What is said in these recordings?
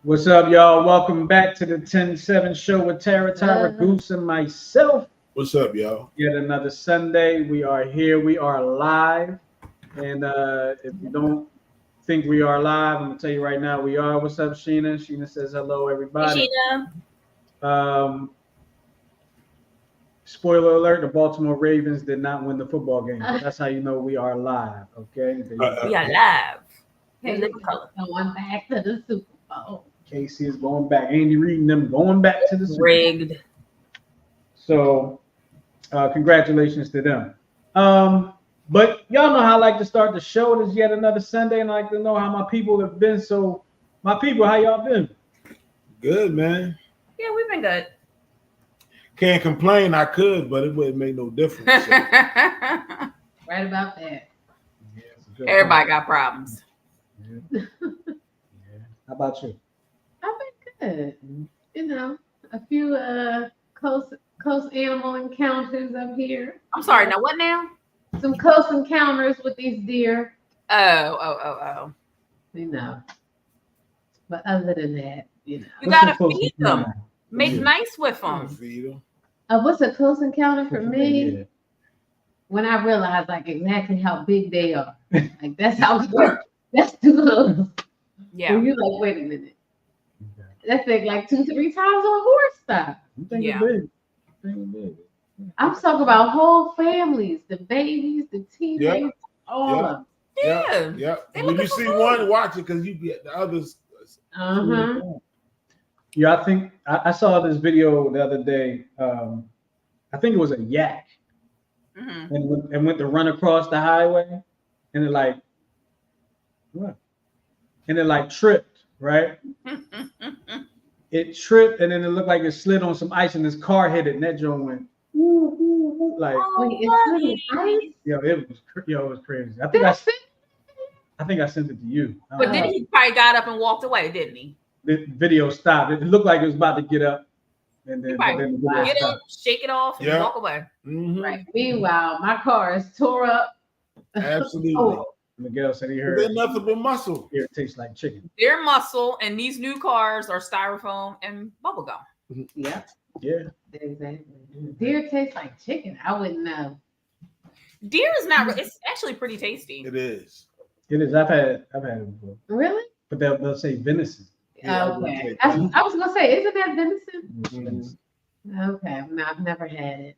What's up, y'all? Welcome back to the 10-7 show with Tara Goose, and myself. What's up, y'all? Yet another Sunday. We are here. We are live. And if you don't think we are live, I'm going to tell you right now we are. What's up, Sheena? Sheena says hello, everybody. Hey, Sheena. Spoiler alert, the Baltimore Ravens did not win the football game. But that's how you know we are live, okay? We are live. Hey, going back to the Super Bowl. Casey is going back. Andy Reid and them going back to the Super Bowl. Rigged. So, congratulations to them. But y'all know how I like to start the show. It is yet another Sunday, and I like to know how my people have been. So, my people, how y'all been? Good, man. Yeah, we've been good. Can't complain. I could, but it wouldn't make no difference. So. Right about that. Yeah, Everybody got problems. Yeah. How about you? I've been good. You know, a few close animal encounters up here. I'm sorry. Now what now? Some close encounters with these deer. Oh. You know. But other than that, you know. You gotta feed them. Make nice with them. Feed them. What's a close encounter for me? Yeah. When I realized like exactly how big they are. Like that's how that's too little. Yeah. And you're like, wait a minute. That's like 2-3 times on horseback. Yeah. Big. I'm talking about whole families, the babies, the teenagers, all of them. Yeah. When you see one, watch it because you get the others. Uh-huh. Yeah, I think I saw this video the other day. I think it was a yak, and went to run across the highway, and it like, what? And it like tripped, right? It tripped, and then it looked like it slid on some ice, and his car hit it, and that joint went like, Wait, it's ice? it was crazy. I think I sent it to you. But then he probably got up and walked away, didn't he? The video stopped. It looked like it was about to get up, and then the video Get stopped. up, shake it off, and walk away. Mm-hmm. Right. Meanwhile, my car is tore up. Absolutely. Oh, Miguel said he heard They're nothing but muscle. it tastes like chicken. Their muscle and these new cars are styrofoam and bubble gum. yeah, Yeah. exactly. Deer tastes like chicken. I wouldn't know. Deer is not. It's actually pretty tasty. It is. It is. I've had it before, Really? but they'll say venison. Yeah, Okay. I was gonna say, isn't that venison? Venison. Okay, no, I've never had it.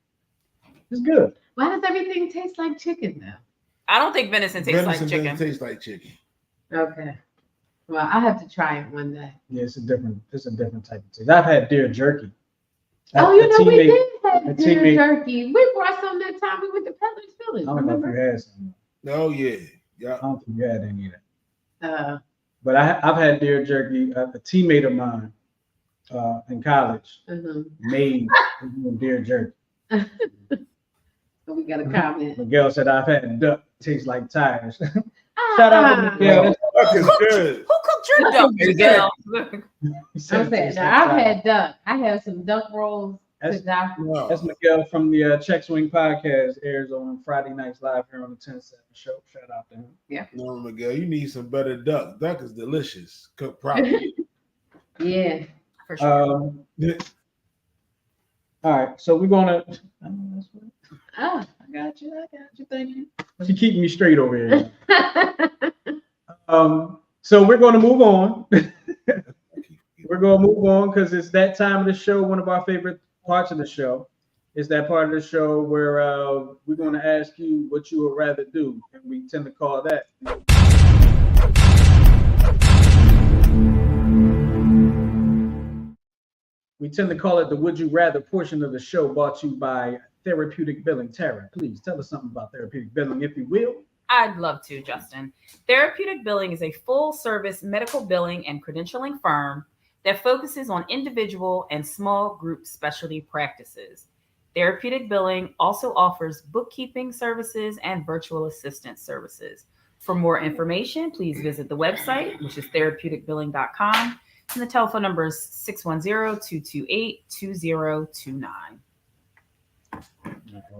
It's good. Why does everything taste like chicken though? I don't think venison tastes like Venison chicken. doesn't taste like chicken. Okay. Well, I have to try it one day. Yeah, it's a different type of taste. I've had deer jerky. Oh, you know, we did have a deer teammate- jerky. We brought some that time we went to Peddler's Village. I don't know if Remember? you had some. Oh yeah. I don't think you had any of that. Uh, But I've had deer jerky. A teammate of mine in college made deer jerky. So we got a comment. Miguel said I've had duck tastes like tires. Shout out to Miguel. Duck is good. Who cooked your duck, Miguel? He said I'm it saying, tastes now, like I've tires. had duck. I have some duck rolls. That's- No. That's Miguel from the Check Swing podcast, airs on Friday nights live here on the 10-7 show. Shout out to him. No, Miguel, you need some better duck. Duck is delicious. Cooked properly. Yeah. For sure. All right, so we're gonna. Oh, I got you. Thank you. She keeping me straight over here. So we're gonna move on. We're gonna move on because it's that time of the show. One of our favorite parts of the show is that part of the show where we're gonna ask you what you would rather do, and we tend to call that. We tend to call it the Would You Rather portion of the show, brought to you by Therapeutic Billing. Tara, please tell us something about Therapeutic Billing, if you will. I'd love to, Justin. Therapeutic Billing is a full-service medical billing and credentialing firm that focuses on individual and small group specialty practices. Therapeutic Billing also offers bookkeeping services and virtual assistant services. For more information, please visit the website, which is therapeuticbilling.com, and the telephone number is 610-228-2029. All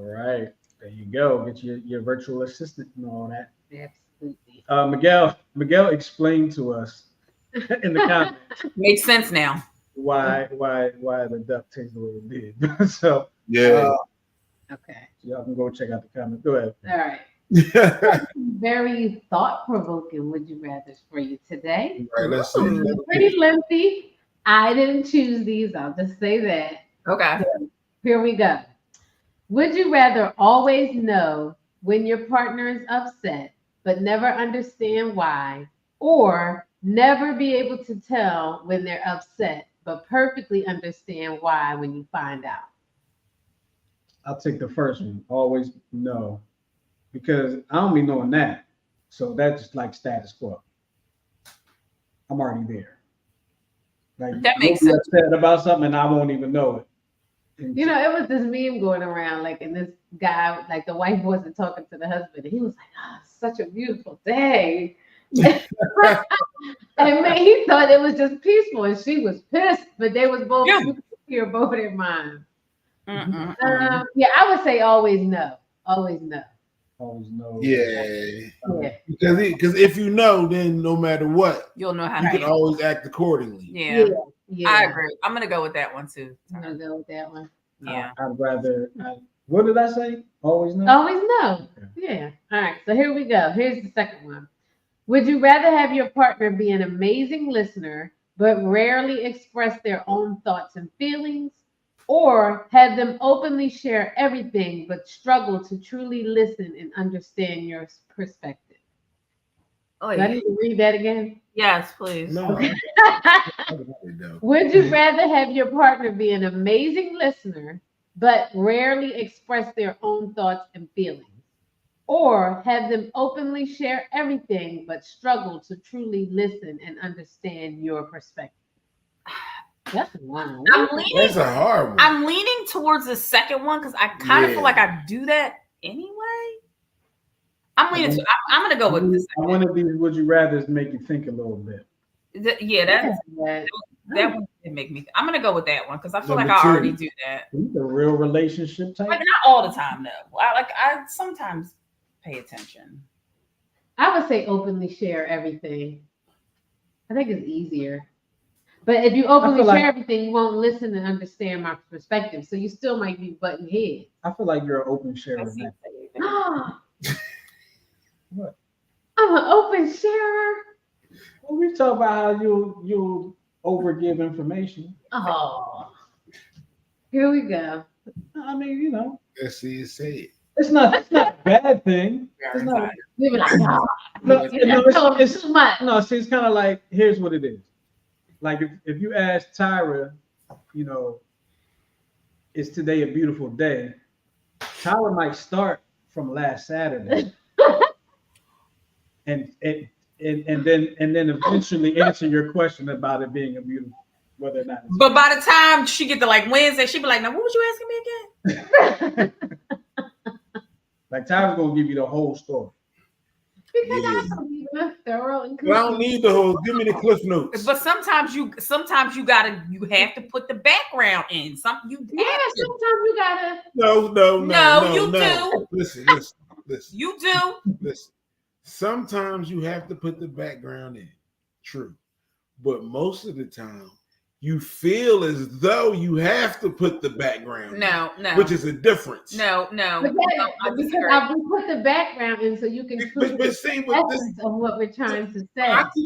right, there you go. Get your virtual assistant and all that. Absolutely. Miguel explained to us in the comments Makes sense now. why the duck tastes the way it did. So Yeah. Okay. y'all can go check out the comments. Go ahead. All right. Very thought-provoking would you rather for you today. Right, let's see. Ooh. Pretty lengthy. I didn't choose these. I'll just say that. Okay. Here we go. Would you rather always know when your partner is upset, but never understand why, or never be able to tell when they're upset, but perfectly understand why when you find out? I'll take the first one. Always know, because I don't be knowing that. So that's just like status quo. I'm already there. Like That makes you'll be sense. upset about something and I won't even know it. And You know, it was this meme going around, like, and this guy, like, the wife wasn't talking to the husband, and he was like, "Ah, such a beautiful day." And man, he thought it was just peaceful, and she was pissed, but they was both Yeah. you could hear both of their minds. Mm-mm-mm. Yeah, I would say always know, always know. always know. Yeah. Yeah, Because if you know, then no matter what, You'll know how you to can handle. always act accordingly. Yeah. yeah. I agree. I'm gonna go with that one too. I'm gonna go with that one. Yeah. I'd rather. What did I say? Always know. Always know. Yeah. All right. So here we go. Here's the second one. Would you rather have your partner be an amazing listener, but rarely express their own thoughts and feelings, or have them openly share everything, but struggle to truly listen and understand your perspective? Oh, Do I need to read that again? yes, please. No, Okay. I don't. Would you rather have your partner be an amazing listener, but rarely express their own thoughts and feelings? Or have them openly share everything, but struggle to truly listen and understand your perspective? That's a long one. That's a hard one. I'm leaning towards the second one because I kind of Yeah. feel like I do that anyway. I'm leaning to. I'm gonna go with this. One of these would you rather's make you think a little bit. Yeah, that one did make me. I'm gonna go with that one because I feel like I already do that. He's a real relationship type. Like not all the time though. I sometimes pay attention. I would say openly share everything. I think it's easier. But if you openly share everything, you won't listen and understand my perspective. So you still might be butting heads. I feel like you're an open sharer. What? I'm an open sharer. Well, we talk about how you overgive information. Oh, here we go. I mean, you know, Let's see you say it. it's not a bad thing. It's not. We be like, no, No, it's too much. No, see, it's kind of like, here's what it is. Like if you ask Tyra, you know, is today a beautiful day? Tyra might start from last Saturday, and then eventually answer your question about it being a beautiful, whether or not. But by the time she get to like Wednesday, she be like, "Now, what was you asking me again?" Like Tyra's gonna give you the whole story. Because I believe in thorough and Well, I don't need the whole. Give me the cliff notes. But sometimes you have to put the background in. Sometimes you gotta. No, you do. Listen. You do. Listen. Sometimes you have to put the background in. True. But most of the time, you feel as though you have to put the background No. in, which is a difference. No. Because I put the background in so you can But the see, with this, essence of what we're trying to say.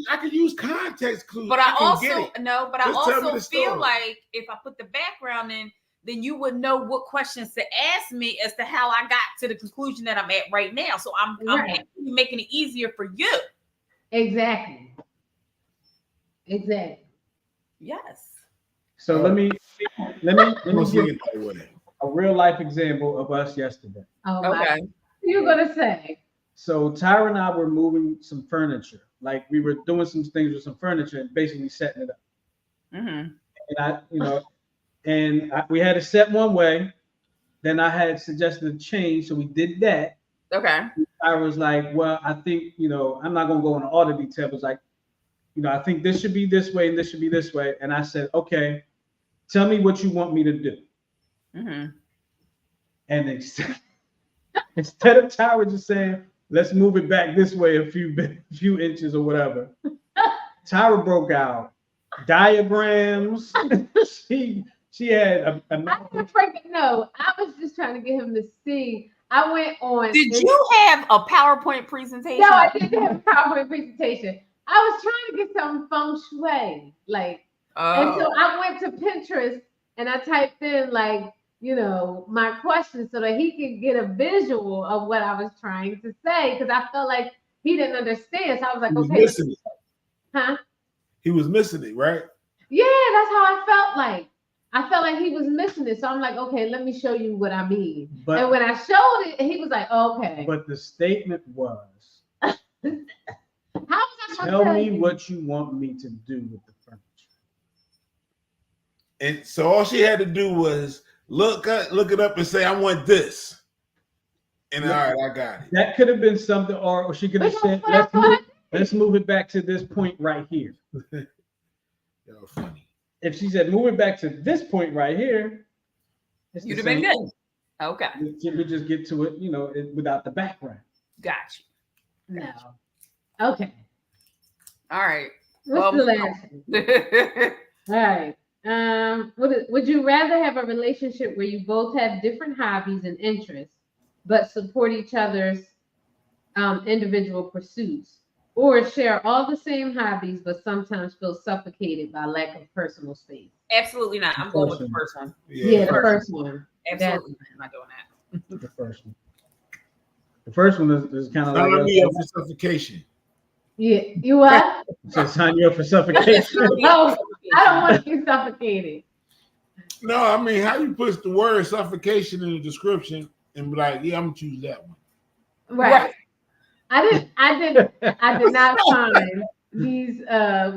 I can use context clues. But I can also get it. no. But I Just tell me also the feel story. like if I put the background in, then you would know what questions to ask me as to how I got to the conclusion that I'm at right now. So I'm actually making it easier for you. Exactly. Yes. So let me give Way. a real life example of us yesterday. Oh my. Okay. What you gonna say? So Tyra and I were moving some furniture. Like we were doing some things with some furniture and basically setting it up. Mm-hmm. And we had it set one way. Then I had suggested a change, so we did that. Okay. I was like, well, I think, I'm not gonna go into all the details. Like, I think this should be this way and this should be this way. And I said, okay, tell me what you want me to do. Mm-hmm. And instead of Tyra just saying, let's move it back this way a few inches or whatever, Tyra broke out diagrams. she had a I didn't freaking know. I was just trying to get him to see. I went on. Did you have a PowerPoint presentation? No, I didn't have a PowerPoint presentation. I was trying to get some feng shui, like, and so I went to Pinterest and I typed in like, my questions so that he could get a visual of what I was trying to say because I felt like he didn't understand. So I was like, He was okay, missing it. huh? He was missing it, right? Yeah, that's how I felt like. I felt like he was missing it. So I'm like, okay, let me show you what I mean. And when I showed it, he was like, okay. But the statement was, how was I tell me what you want me to do with the furniture. And so all she had to do was look it up and say, I want this. And all right, I got it. That could have been something, or she could have said, let's move it back to this point right here. Y'all funny. If she said, move it back to this point right here, you'd have been good. Okay. We just get to it, without the background. Gotcha. No. Okay. All right. What's the last one? All right. Would you rather have a relationship where you both have different hobbies and interests, but support each other's individual pursuits, or share all the same hobbies, but sometimes feel suffocated by lack of personal space? Absolutely not. I'm going with the first one. Yeah, the first one. Absolutely not doing that. The first one. The first one is kind of like me up for suffocation. Yeah, you what? So sign you up for suffocation. No, I don't want to be suffocated. No, I mean, how you put the word suffocation in the description and be like, yeah, I'm gonna choose that one. Right. I did not find these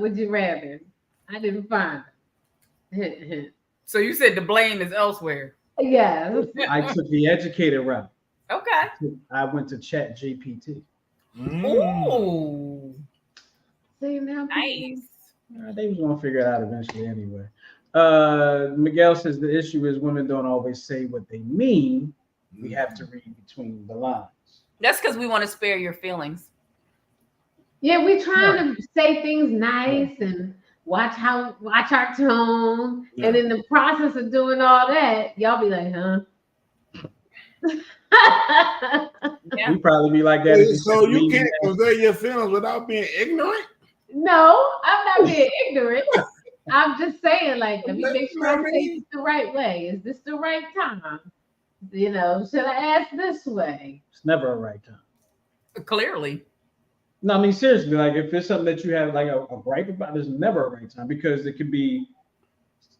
would you rather. I didn't find them. So you said the blame is elsewhere. Yes. I took the educated route. Okay. I went to Chat GPT. Ooh. See, now Nice. They was gonna figure it out eventually anyway. Miguel says the issue is women don't always say what they mean. We have to read between the lines. That's because we want to spare your feelings. Yeah, we trying to say things nice and watch our tone, and in the process of doing all that, y'all be like, huh? Yeah. We probably be like that. So you can't convey your feelings without being ignorant? No, I'm not being ignorant. I'm just saying, like, let me make sure I say this the right way. Is this the right time? Should I ask this way? It's never a right time. Clearly. No, I mean seriously, like if it's something that you have like a gripe about, there's never a right time because it could be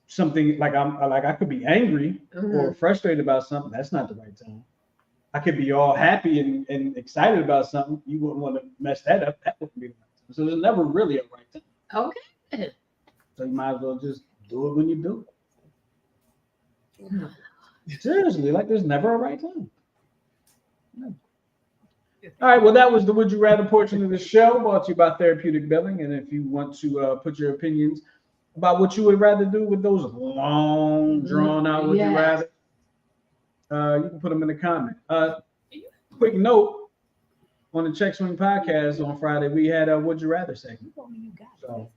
something like I could be angry or frustrated about something. That's not the right time. I could be all happy and excited about something. You wouldn't want to mess that up. That wouldn't be the right time. So there's never really a right time. Okay. So you might as well just do it when you do it. Seriously, like there's never a right time. No. All right, well, that was the Would You Rather portion of the show brought to you by Therapeutic Billing. And if you want to put your opinions about what you would rather do with those long, drawn-out Would You Rather, you can put them in the comment. Quick note, on the Check Swing podcast on Friday, we had a Would You Rather segment. So,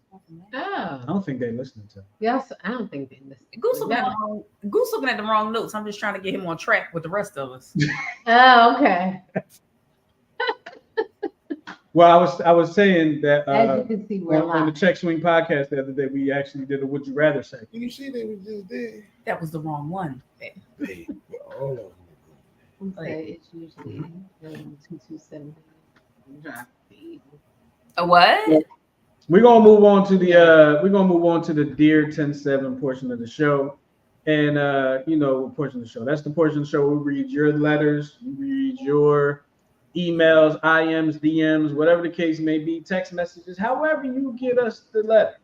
I don't think they're listening to it. Yes, I don't think they listen. Goose looking at the wrong notes. I'm just trying to get him on track with the rest of us. Oh, okay. Well, I was saying that as you can see, we're on the Check Swing podcast the other day, we actually did a Would You Rather segment. You see, they was just there. That was the wrong one. Hey, all of them. Okay, it's usually 227. A what? We're gonna move on to the Dear 10-7 portion of the show, and portion of the show. That's the portion of the show where we read your letters, we read your emails, IMs, DMs, whatever the case may be, text messages, however you get us the letter.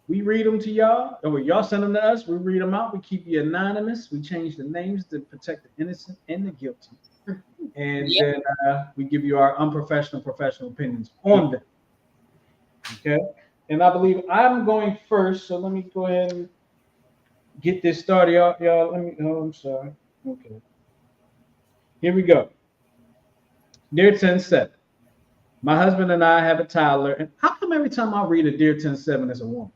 We read them to y'all, or y'all send them to us. We read them out. We keep you anonymous. We change the names to protect the innocent and the guilty, and then we give you our unprofessional, professional opinions on them. Okay, and I believe I'm going first, so let me go ahead and get this started, y'all. I'm sorry. Okay, here we go. Dear 10-7, My husband and I have a toddler. And how come every time I read a Dear 10-7, it's a woman?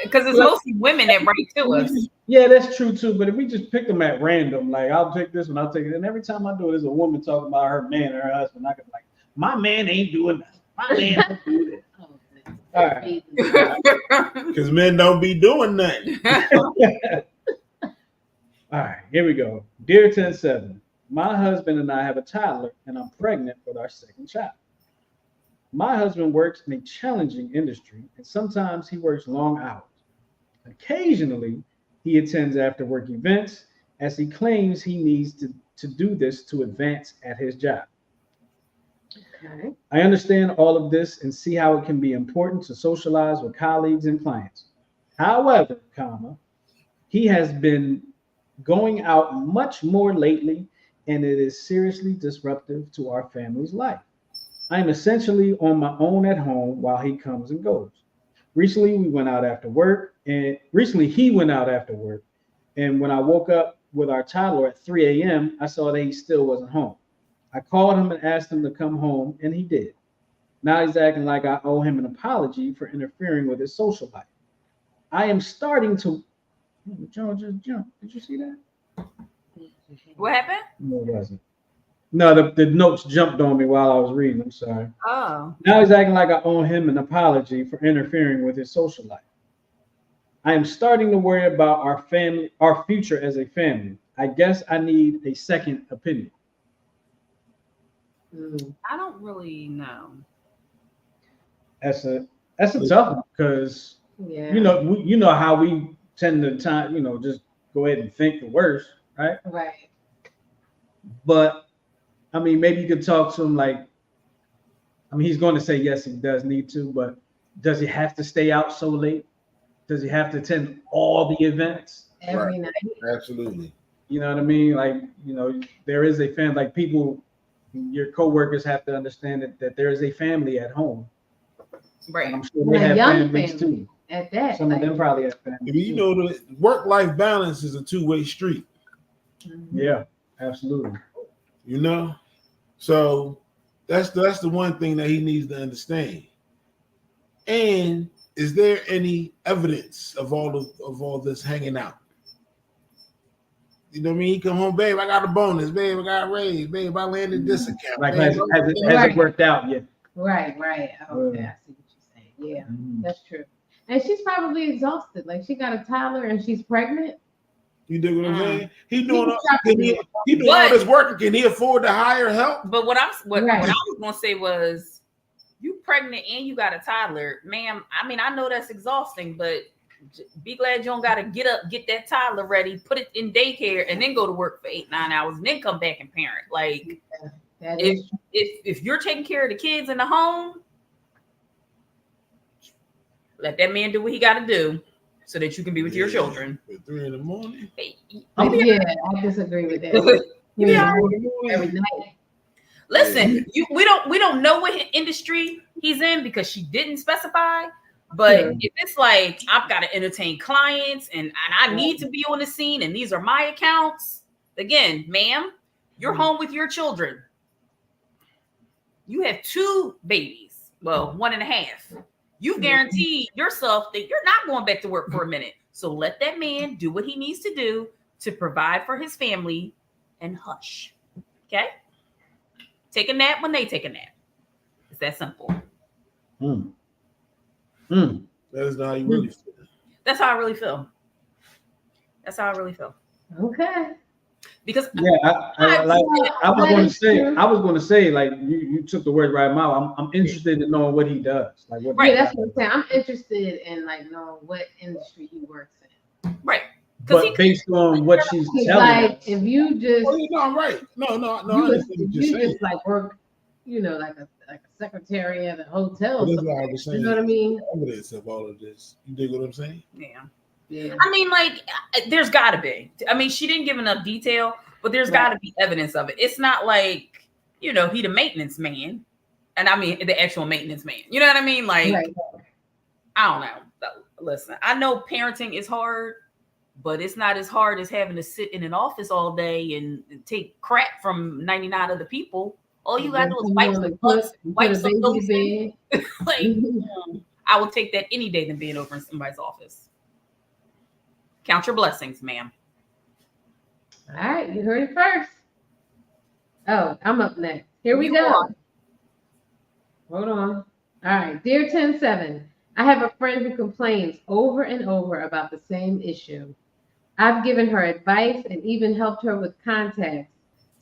Because it's mostly women that write to us. Yeah, that's true too. But if we just pick them at random, like I'll take this one, I'll take it. And every time I do it, there's a woman talking about her man or her husband. I can be like, my man ain't doing nothing. My man don't do this. All right. Because men don't be doing nothing. All right, here we go. Dear 10-7, my husband and I have a toddler, and I'm pregnant with our second child. My husband works in a challenging industry, and sometimes he works long hours. Occasionally, he attends after-work events, as he claims he needs to do this to advance at his job. Okay. I understand all of this and see how it can be important to socialize with colleagues and clients. However, he has been going out much more lately, and it is seriously disruptive to our family's life. I am essentially on my own at home while he comes and goes. Recently, he went out after work, and when I woke up with our toddler at 3 a.m., I saw that he still wasn't home. I called him and asked him to come home, and he did. Now he's acting like I owe him an apology for interfering with his social life. I am starting to... Joe just jumped. Did you see that? What happened? No, it wasn't. No, the notes jumped on me while I was reading. I'm sorry. Oh. Now he's acting like I owe him an apology for interfering with his social life. I am starting to worry about our future as a family. I guess I need a second opinion. I don't really know. That's a tough one because Yeah. you know how we tend to just go ahead and think the worst, right? Right. But I mean, maybe you could talk to him he's going to say yes, he does need to, but does he have to stay out so late? Does he have to attend all the events? Every night. Absolutely. You know what I mean? There is a family, like people, your coworkers have to understand that there is a family at home. Right. And I'm sure they have families too. At that. Some of them probably have families. You know, the work-life balance is a two-way street. Yeah, absolutely. You know, so that's the one thing that he needs to understand. And is there any evidence of all this hanging out? You know what I mean? He come home, babe, I got a bonus, babe, I got a raise, babe, I landed this account. Like babe, has it worked out yet? Right. Okay, I see what you're saying. Yeah, that's true. And she's probably exhausted. Like she got a toddler and she's pregnant. You dig what I'm saying? He doing all this work, and can he afford to hire help? But what I was gonna say was, you pregnant and you got a toddler, ma'am. I mean, I know that's exhausting, but be glad you don't gotta get up, get that toddler ready, put it in daycare, and then go to work for 8-9 hours, and then come back and parent. Like, if you're taking care of the kids in the home, let that man do what he got to do, so that you can be with your children. At 3 a.m. Hey, I disagree with that. Every night. Listen, we don't know what industry he's in because she didn't specify. But if it's like I've got to entertain clients and I need to be on the scene and these are my accounts, again, ma'am, you're home with your children. You have 2 babies, well, 1.5. You've guaranteed yourself that you're not going back to work for a minute. So let that man do what he needs to do to provide for his family and hush. Okay? Take a nap when they take a nap. It's that simple. That is not how you really feel. That's how I really feel. That's how I really feel. Okay. Because I was going to say, like you took the word right out of my mouth. I'm interested in knowing what he does. Like what? Right, that's what I'm saying. I'm interested in knowing what industry he works in. Right. But based on what she's telling us, if you just, right. No. You just like work, like a secretary at a hotel. That's what I was saying. You know what I mean? Evidence of all of this. You dig what I'm saying? Yeah. I mean, there's got to be. I mean, she didn't give enough detail, but there's got to be evidence of it. It's not like, he the maintenance man. And I mean, the actual maintenance man. You know what I mean? Like, I don't know. Listen, I know parenting is hard, but it's not as hard as having to sit in an office all day and take crap from 99 other people All you gotta do is Come wipe on some and butts, put wipe a some baby noses. to bed. Like, I will take that any day than being over in somebody's office. Count your blessings, ma'am. All right, you heard it first. Oh, I'm up next. Here we You go. are. Hold on. All right, dear 107, I have a friend who complains over and over about the same issue. I've given her advice and even helped her with contacts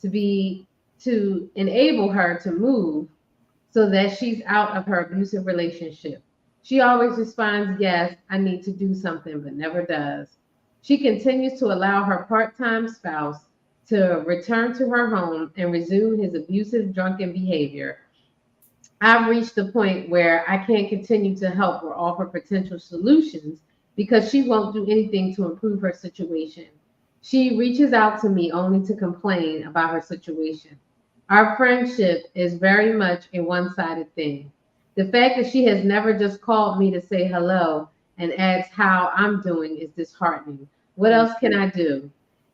to enable her to move so that she's out of her abusive relationship. She always responds, yes, I need to do something, but never does. She continues to allow her part-time spouse to return to her home and resume his abusive drunken behavior. I've reached the point where I can't continue to help or offer potential solutions because she won't do anything to improve her situation. She reaches out to me only to complain about her situation. Our friendship is very much a one-sided thing. The fact that she has never just called me to say hello and ask how I'm doing is disheartening. What else can I do?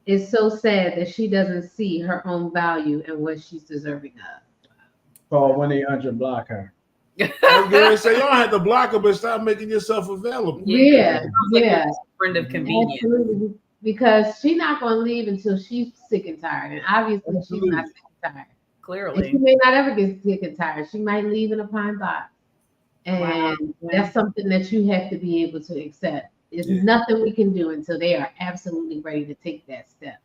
It's so sad that she doesn't see her own value and what she's deserving of. Call 1-800-block her. I was gonna say y'all had to block her, but stop making yourself available. Yeah, Like yeah. a friend of convenience. Absolutely. Because she's not going to leave until she's sick and tired. And obviously, she's not sick and tired. And she Clearly. may not ever get sick and tired. She might leave in a pine box. And Wow. that's something that you have to be able to accept. There's nothing we can do until they are absolutely ready to take that step.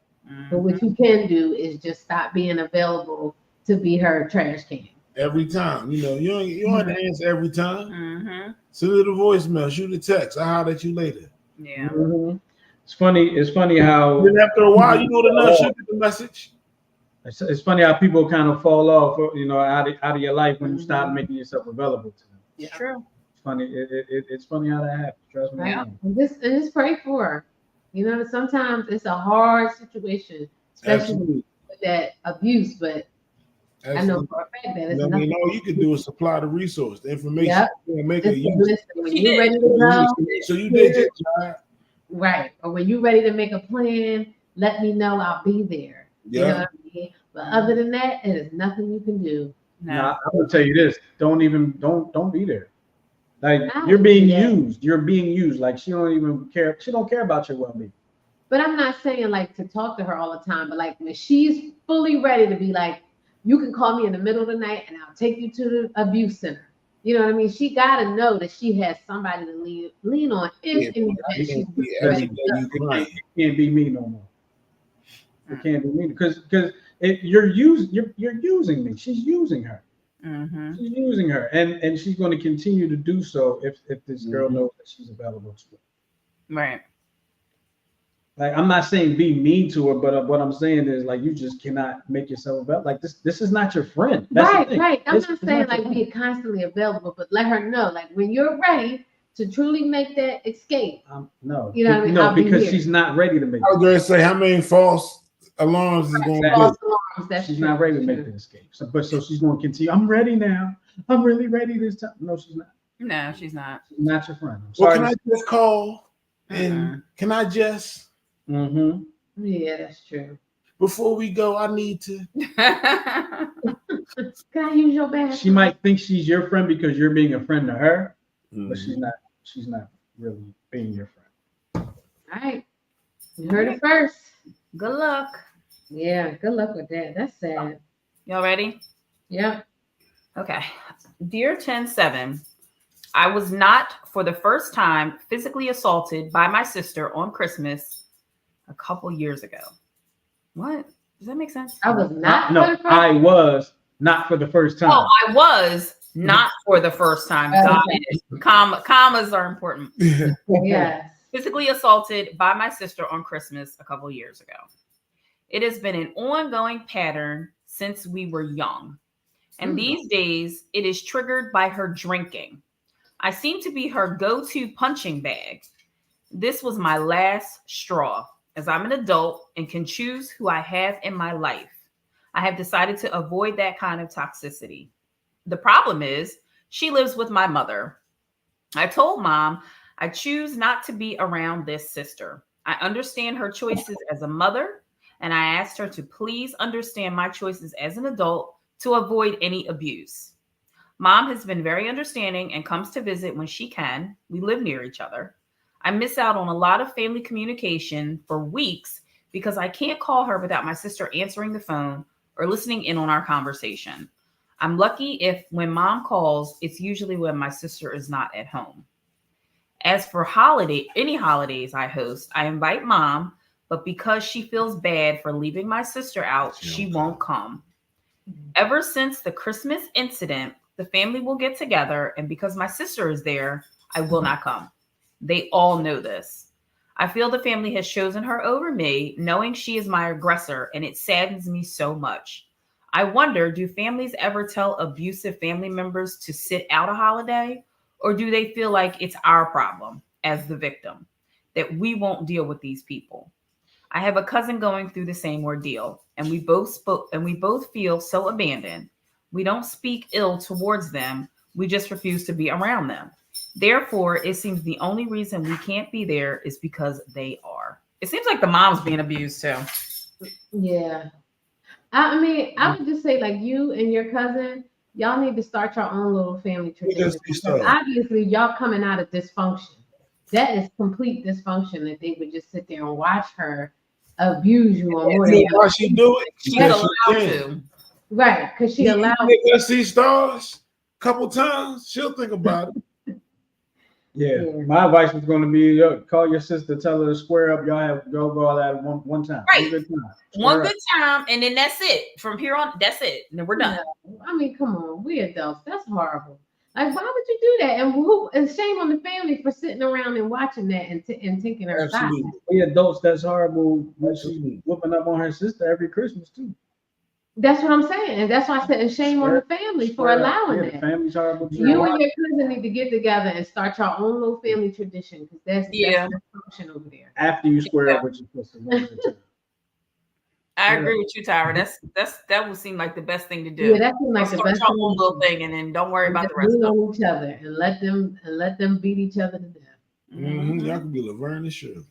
But what you can do is just stop being available to be her trash can. Every time, you don't have to answer every time. Mm-hmm. Send her the voicemail, shoot a text. I'll holler at you later. Yeah. Mm-hmm. It's funny how Then after a while, you know the nurse, she'll get the message. it's funny how people kind of fall off, out of your life when you stop making yourself available to them. It's true. It's funny. It's funny how that happens. Trust me. Yeah. And just pray for her. Sometimes it's a hard situation, especially Absolutely. with that abuse. But I know Absolutely. for a fact that it's I mean, nothing. all you can do is supply the resource, the information. Yep. You're gonna make her Just use listen. When you're ready to go, it. So you did your job. right? Or when you're ready to make a plan, let me know. I'll be there. You know Yeah. what I mean? But other than that, it is nothing you can do. Nah, I'm gonna tell you this. Don't be there. Like I you're being do that. used. You're being used. Like she don't even care. She don't care about your well-being. But I'm not saying like to talk to her all the time. But like when she's fully ready to be like, you can call me in the middle of the night and I'll take you to the abuse center. You know what I mean? She got to know that she has somebody to lean on if in the event she's Every ready. day you crying. It can't be me no more. It can't be me because you're using me. She's using her. Mm-hmm. She's using her, and she's going to continue to do so if this girl knows that she's available to her. Right. Like I'm not saying be mean to her, but what I'm saying is like you just cannot make yourself available. Like this is not your friend. That's the thing. Right. I'm This not is saying your like friend. be constantly available, but let her know like when you're ready to truly make that escape. No, You know what I mean? no, I'll be because here. she's not ready to make. I was going to say, how many false alarms is going to False be? alarms, that's She's true. not ready to make the escape. So she's going to continue. I'm ready now. I'm really ready this time. No, she's not. No, she's not. She's not your friend. I'm Well, sorry. can I just call and Mm-mm. can I just, Mm-hmm. Yeah, that's true. before we go, I need to. Can I use your bathroom? She might think she's your friend because you're being a friend to her, but Mm-hmm. she's not really being your friend. All right. You heard it first. Good luck. Yeah, good luck with that. That's sad. Y'all ready? Yep. Okay. Dear 107, I was not for the first time physically assaulted by my sister on Christmas a couple years ago. What? Does that make sense? I was not. No, for the first- I was not for the first time. Oh, I was not for the first time. Got it. Commas are important. Yes. Physically assaulted by my sister on Christmas a couple years ago. It has been an ongoing pattern since we were young. And these days, it is triggered by her drinking. I seem to be her go-to punching bag. This was my last straw, as I'm an adult and can choose who I have in my life. I have decided to avoid that kind of toxicity. The problem is, she lives with my mother. I told mom I choose not to be around this sister. I understand her choices as a mother, and I asked her to please understand my choices as an adult to avoid any abuse. Mom has been very understanding and comes to visit when she can. We live near each other. I miss out on a lot of family communication for weeks because I can't call her without my sister answering the phone or listening in on our conversation. I'm lucky if when mom calls, it's usually when my sister is not at home. As for any holidays I host, I invite mom, but because she feels bad for leaving my sister out, she won't come. Ever since the Christmas incident, the family will get together, and because my sister is there, I will not come. They all know this. I feel the family has chosen her over me, knowing she is my aggressor, and it saddens me so much. I wonder, do families ever tell abusive family members to sit out a holiday, or do they feel like it's our problem as the victim, that we won't deal with these people? I have a cousin going through the same ordeal, and we both feel so abandoned. We don't speak ill towards them. We just refuse to be around them. Therefore, it seems the only reason we can't be there is because they are. It seems like the mom's being abused too. Yeah. I mean, I would just say, like, you and your cousin, y'all need to start your own little family tradition. Obviously, y'all coming out of dysfunction. That is complete dysfunction that they would just sit there and watch her abuse you on more than why she do it. She's allowed to. Right, because she allowed. Let's see stars a couple times. She'll think about it. Yeah, my advice was going to be call your sister, tell her to square up. Y'all go all that one time. Right. One good time, and then that's it. From here on, that's it. And then we're done. I mean, come on, we adults. That's horrible. Like, why would you do that? And shame on the family for sitting around and watching that and thinking her side. We adults, that's horrible. When she's whooping up on her sister every Christmas too. That's what I'm saying. And that's why I said shame on the family for allowing that. The family's horrible too. You and your cousin need to get together and start your own little family tradition, because that's function over there. After you square up with your sister. I agree with you, Tyra. That would seem like the best thing to do. Yeah, that seems like the best thing. One little thing, and then don't worry about the rest of each other and let them beat each other to death. Mm-hmm. Y'all can be Laverne and Shirley.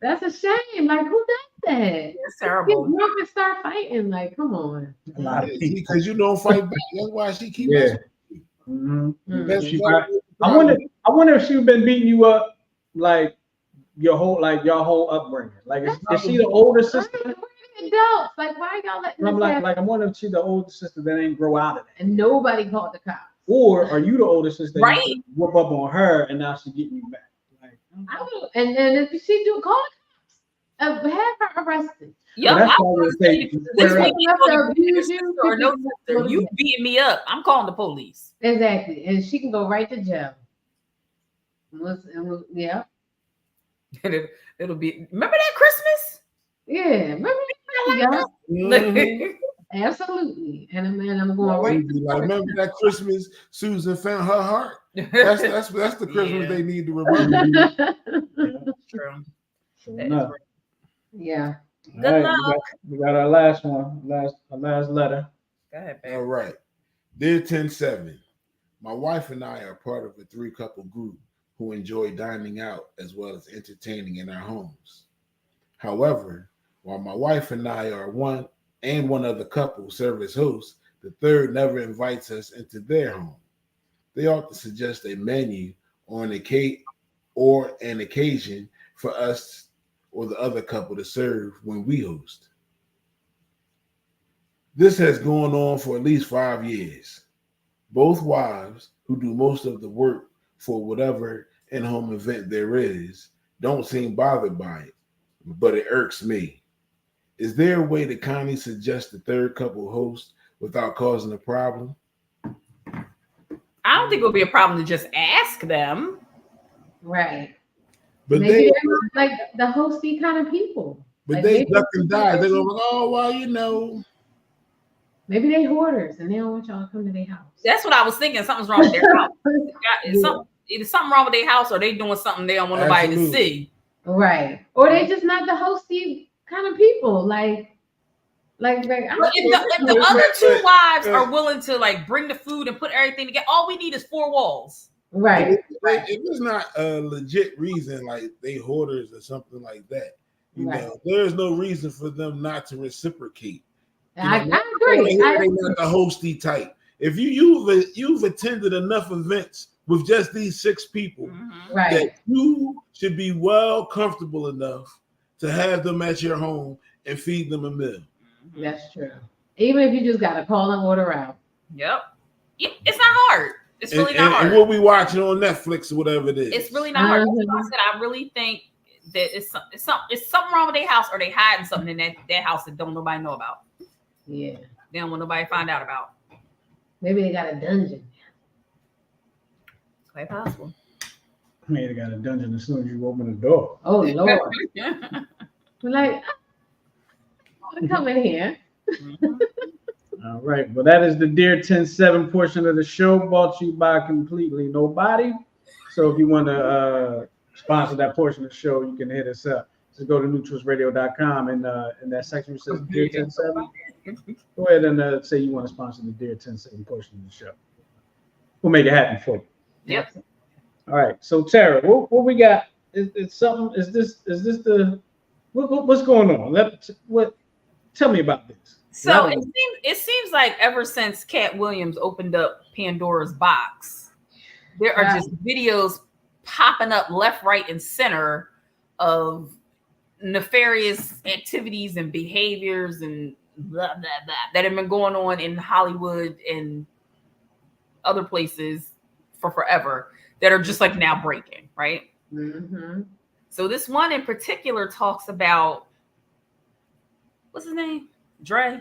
That's a shame. Like, who does that? It's terrible. Get drunk and start fighting. Like, come on. Because you don't fight back. That's why she keeps. Yeah. I wonder if she's been beating you up like your whole upbringing. Like, is she the older sister? Adults, like, why y'all letting I'm I'm wondering if she's the older sister that ain't grow out of that. And nobody called the cops. Or are you the older sister? Right. That whoop up on her and now she's getting you back. I will, and if she do, call the cops. Have her arrested. Yeah, I was saying, you beating me up. I'm calling the police. Exactly, and she can go right to jail. Yeah. It'll be. Remember that Christmas? Yeah, remember that? Mm-hmm. Absolutely, and I'm going right. Remember that Christmas Susan found her heart. That's the Christmas they need to remember. True. Yeah. All right, we got our last one, our last letter. Go ahead, babe. All right. Dear 10-7, my wife and I are part of a 3-couple group who enjoy dining out as well as entertaining in our homes. However, while my wife and I are one other couple serve as hosts, the third never invites us into their home. They ought to suggest a menu or an occasion for us or the other couple to serve when we host. This has gone on for at least 5 years. Both wives, who do most of the work for whatever in-home event there is, don't seem bothered by it, but it irks me. Is there a way to kindly suggest the third couple host without causing a problem? I don't think it would be a problem to just ask them. Right. But maybe they're like the hosty kind of people. But like they duck and dive. They're going, oh, well, you know. Maybe they hoarders and they don't want y'all to come to their house. That's what I was thinking. Something's wrong with their house. Either something wrong with their house or they doing something they don't want nobody to see. Right. Or they just not the hosty kind of people. Like if the other two wives are willing to like bring the food and put everything together, all we need is 4 walls. Right. If it's not a legit reason, like they hoarders or something like that, You Right. know, there's no reason for them not to reciprocate. I agree. They're not the hosty type. If you've attended enough events with just these 6 people, Right. that you should be well comfortable enough to have them at your home and feed them a meal. That's true. Even if you just got to call and order out. Yep. It's not hard. It's really not hard. And we'll be watching on Netflix or whatever it is. It's really not hard. Like I said, I really think that it's something wrong with their house, or they hiding something in that house that don't nobody know about. Yeah. They don't want nobody to find out about. Maybe they got a dungeon. Quite possible. Man, they got a dungeon as soon as you open the door. Oh Lord. We're like, come in here. All right. Well, that is the Dear 10-7 portion of the show, brought to you by Completely Nobody. So if you want to sponsor that portion of the show, you can hit us up. Just go to neutralsradio.com and in that section that says Dear 10-7, go ahead and say you want to sponsor the Dear 10-7 portion of the show. We'll make it happen for you. Yep. All right. So Tara, what we got? Is something? Is this the what's going on? Tell me about this. So it seems like ever since Cat Williams opened up Pandora's box, there are just videos popping up left, right, and center of nefarious activities and behaviors and blah, blah, blah that have been going on in Hollywood and other places for forever that are just like now breaking, right? Mm-hmm. So this one in particular talks about, what's his name? Dre.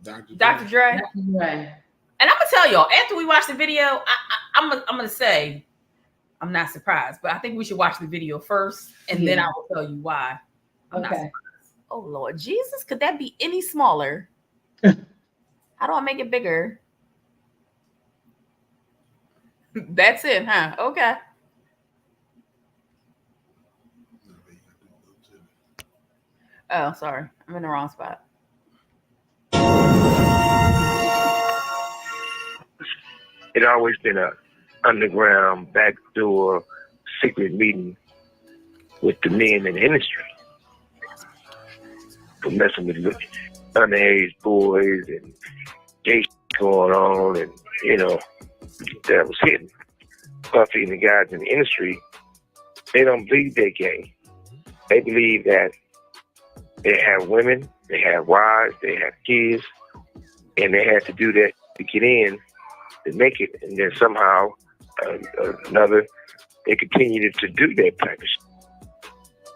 Dr. Dre. Right. And I'm gonna tell y'all, after we watch the video, I'm gonna say I'm not surprised, but I think we should watch the video first, and then I will tell you why I'm not surprised. Oh Lord Jesus, could that be any smaller? How do I make it bigger? That's it, huh? Okay. Oh, sorry. I'm in the wrong spot. It always been a underground, backdoor, secret meeting with the men in the industry for messing with underage boys and gay going on, and that was hidden. Puffy and the guys in the industry, they don't believe they're gay. They believe that they have women, they have wives, they have kids, and they had to do that to get in, to make it, and then somehow another, they continue to do that type of shit.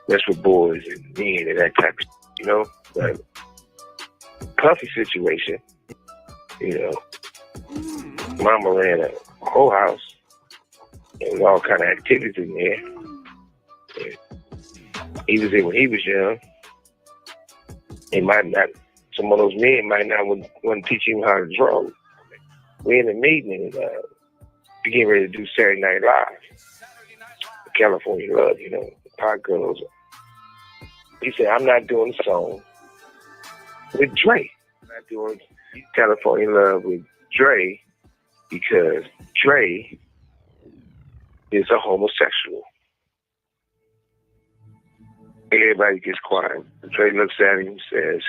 That's for boys and men and that type of shit, But Puffy situation, Mama ran a whole house and all kind of activities in there. And he was there when he was young. They might not, some of those men might not want to teach him how to draw. We're in a meeting and getting ready to do Saturday Night Live. California Love, the pot girls. He said, I'm not doing a song with Dre. I'm not doing California Love with Dre because Dre is a homosexual. Everybody gets quiet. Dre looks at him and says,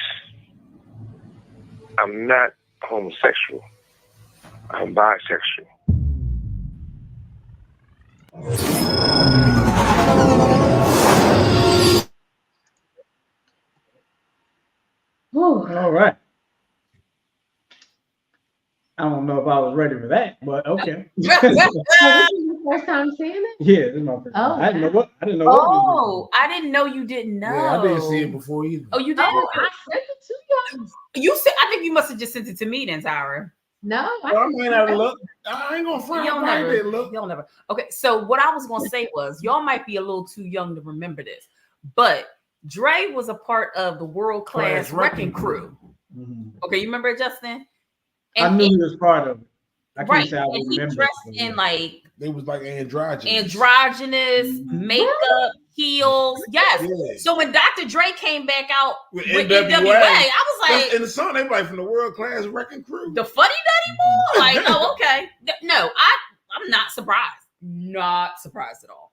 I'm not homosexual. I'm bisexual. All right. I don't know if I was ready for that, but okay. This is your first time seeing it? Yeah, this is my first time. Oh, I didn't know what. Oh, I didn't know you didn't know. Yeah, I didn't see it before either. Oh, you did? Oh, I sent it to you. You said, I think you must have just sent it to me then, Tyra. No, I might not look. I ain't gonna front. You'll I never didn't look. You'll never. Okay, so what I was gonna say was y'all might be a little too young to remember this, but Dre was a part of the World Class Wrecking Crew. Mm-hmm. Okay, you remember it, Justin? I knew he was part of it. I can't say I and he remember. dressed in like They was like androgynous makeup, heels. Yes. Yeah. So when Dr. Dre came back out With with NWA, NWA, I was like, in the song, they like from the World Class Wrecking Crew. the Funny Daddy Boy? Like, oh, okay. No, I'm not surprised. Not surprised at all.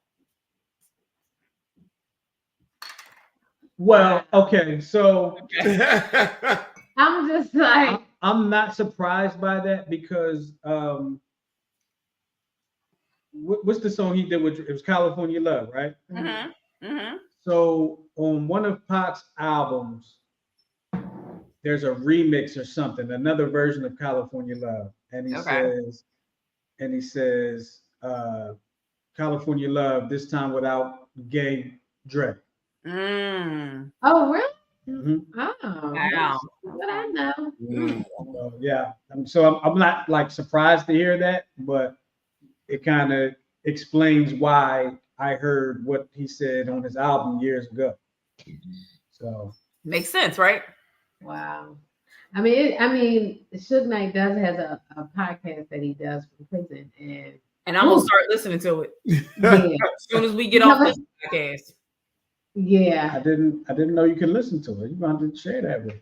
Well, okay, so I'm just like, I'm not surprised by that because what's the song he did with it was California Love, right? Mm-hmm. Mm-hmm. So on one of Pac's albums, there's a remix or something, another version of California Love, and he says, California Love, this time without gay Dre. Mm. oh really? Mm-hmm. Oh, Wow. what I know. Yeah, I'm not like surprised to hear that, but it kind of explains why I heard what he said on his album years ago. So Makes sense, right? Wow. I mean, Suge Knight has a podcast that he does from prison, and I'm gonna start listening to it yeah, as soon as we get off this podcast. Yeah. I didn't know you could listen to it. You wanted to share that with me.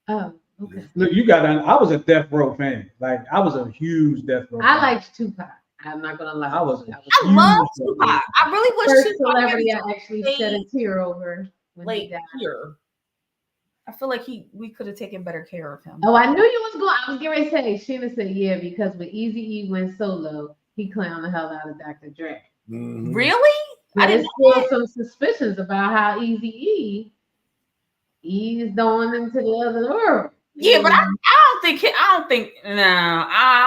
Oh, okay. Look, I was a Death Row fan. Like I was a huge Death Row. I liked Tupac. I'm not gonna lie. I love Tupac. I really wish first celebrity I actually shed a tear over when he died. Here. I feel like we could have taken better care of him. Oh, I knew you was going. I was getting ready to say. Sheena said, "Yeah," because when Eazy-E went solo, he clowned the hell out of Dr. Dre. Mm-hmm. Really? I didn't feel some suspicions about how Eazy-E eased on into the other world. Yeah, but I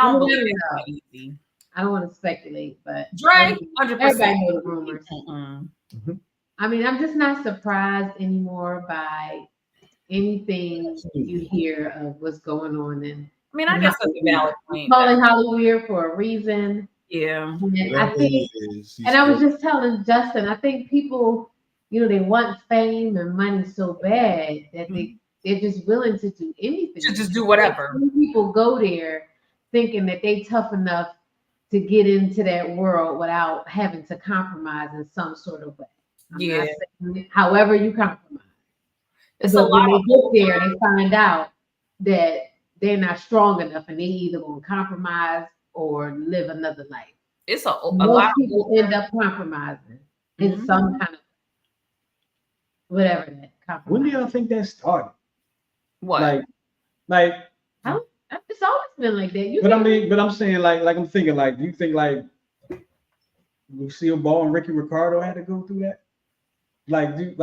don't believe it's easy. I don't want to speculate, but Dre, 100%. Everybody knows the rumors. Mm-hmm. I mean, I'm just not surprised anymore by anything you hear of what's going on. And I mean, I guess that's a valid point. Calling Hollywood for a reason. Yeah. And I think, and I was just telling Justin, I think people, they want fame and money so bad that they're just willing to do anything. To just do whatever. Some people go there thinking that they tough enough to get into that world without having to compromise in some sort of way. However you compromise. It's but a lot. When they get there, they find out that they're not strong enough, and they either going to compromise or live another life. It's a Most lot. People end up compromising in some kind of whatever that compromise. When do y'all think that started? What? Like it's always been like that. But I'm saying like I'm thinking like, do you think like Lucille Ball and Ricky Ricardo had to go through that? Like, do you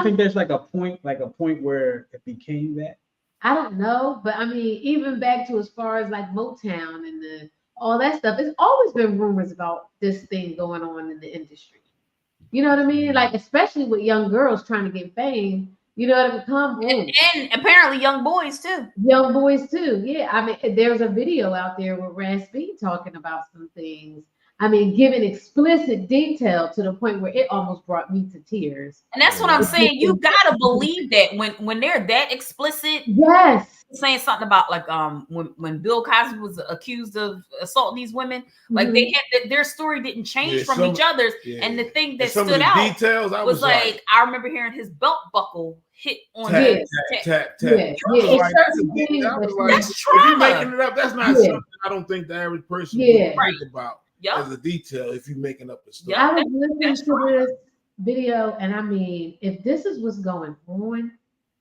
think there's like a point where it became that? I don't know, but I mean, even back to as far as like Motown and all that stuff, it's always been rumors about this thing going on in the industry. You know what I mean? Like, especially with young girls trying to get fame, to become and apparently young boys too. Young boys too, yeah. I mean, there's a video out there with Raz Speed talking about some things. I mean, giving explicit detail to the point where it almost brought me to tears. And that's what I'm saying. You gotta believe that when they're that explicit. Yes. Saying something about like when Bill Cosby was accused of assaulting these women, like they had their story didn't change from each other's. And the thing that stood out details, I was like, I remember hearing his belt buckle hit on tap. That's if you're making it up, that's not something I don't think the average person would think about. As a detail, if you're making up a story. I was listening to this video, and I mean, if this is what's going on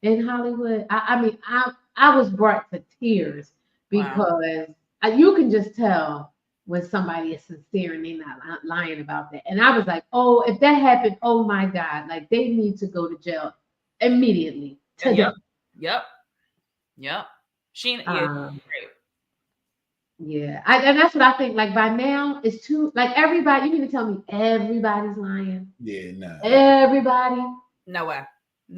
in Hollywood, I was brought to tears because you can just tell when somebody is sincere and they're not lying about that. And I was like, oh, if that happened, oh my God, like they need to go to jail immediately. Yep. Sheena, great. Yeah, and that's what I think. Like by now, it's too like everybody. You need to tell me everybody's lying. Yeah, no. Everybody. No way.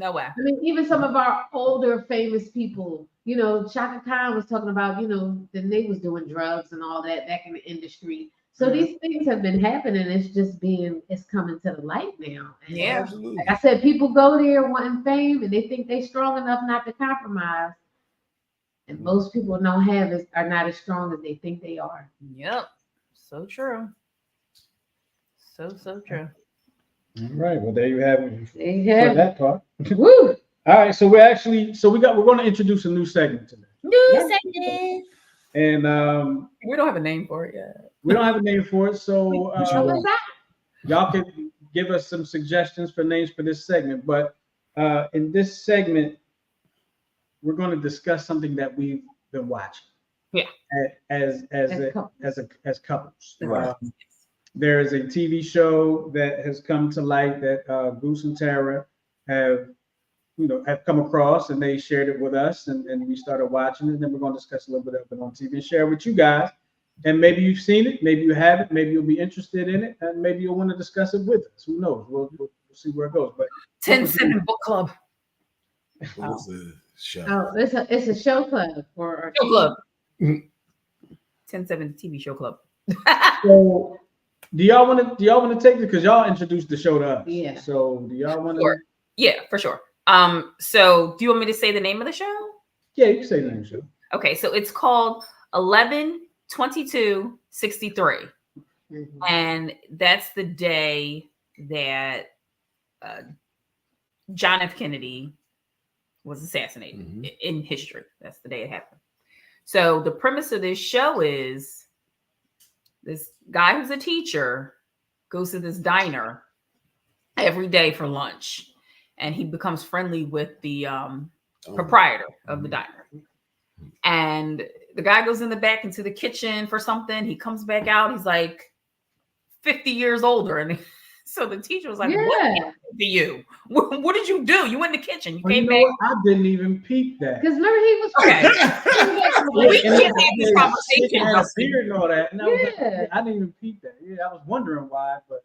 I mean, even some of our older famous people. Chaka Khan was talking about. Then they was doing drugs and all that back in the industry. So these things have been happening. It's coming to the light now. And absolutely. Like I said, people go there wanting fame, and they think they're strong enough not to compromise. And most people are not as strong as they think they are. Yep. So true. So true. All right. Well, there you have it. For that part. Woo! All right. So we're going to introduce a new segment today. Segment. And we don't have a name for it yet. We don't have a name for it. So y'all can give us some suggestions for names for this segment. But in this segment, we're going to discuss something that we've been watching. Yeah. As couples. Right. There is a TV show that has come to light that Goose and Tara have come across, and they shared it with us, and we started watching it. And then we're going to discuss a little bit of it on TV and share it with you guys. And maybe you've seen it, maybe you haven't, maybe you'll be interested in it, and maybe you'll want to discuss it with us. Who knows? We'll see where it goes. But 10-7 book club. What's the show? Oh, it's a show club for Show club. 10-7 TV show club. So, do y'all want to take it, because y'all introduced the show to us? Yeah. So, do y'all want to? Sure. Yeah, for sure. So do you want me to say the name of the show? Yeah, you can say the name of the show. Okay, so it's called 11/22/63, and that's the day that John F. Kennedy was assassinated in history. That's the day it happened. So the premise of this show is this guy who's a teacher goes to this diner every day for lunch, and he becomes friendly with the proprietor of the diner. And the guy goes in the back into the kitchen for something. He comes back out. He's like 50 years older. And so the teacher was like, what happened to you? What did you do? You went in the kitchen. You came back. I didn't even peep that. Because remember, he was we can't have this conversation. And all that. And I didn't even peep that. Yeah, I was wondering why, but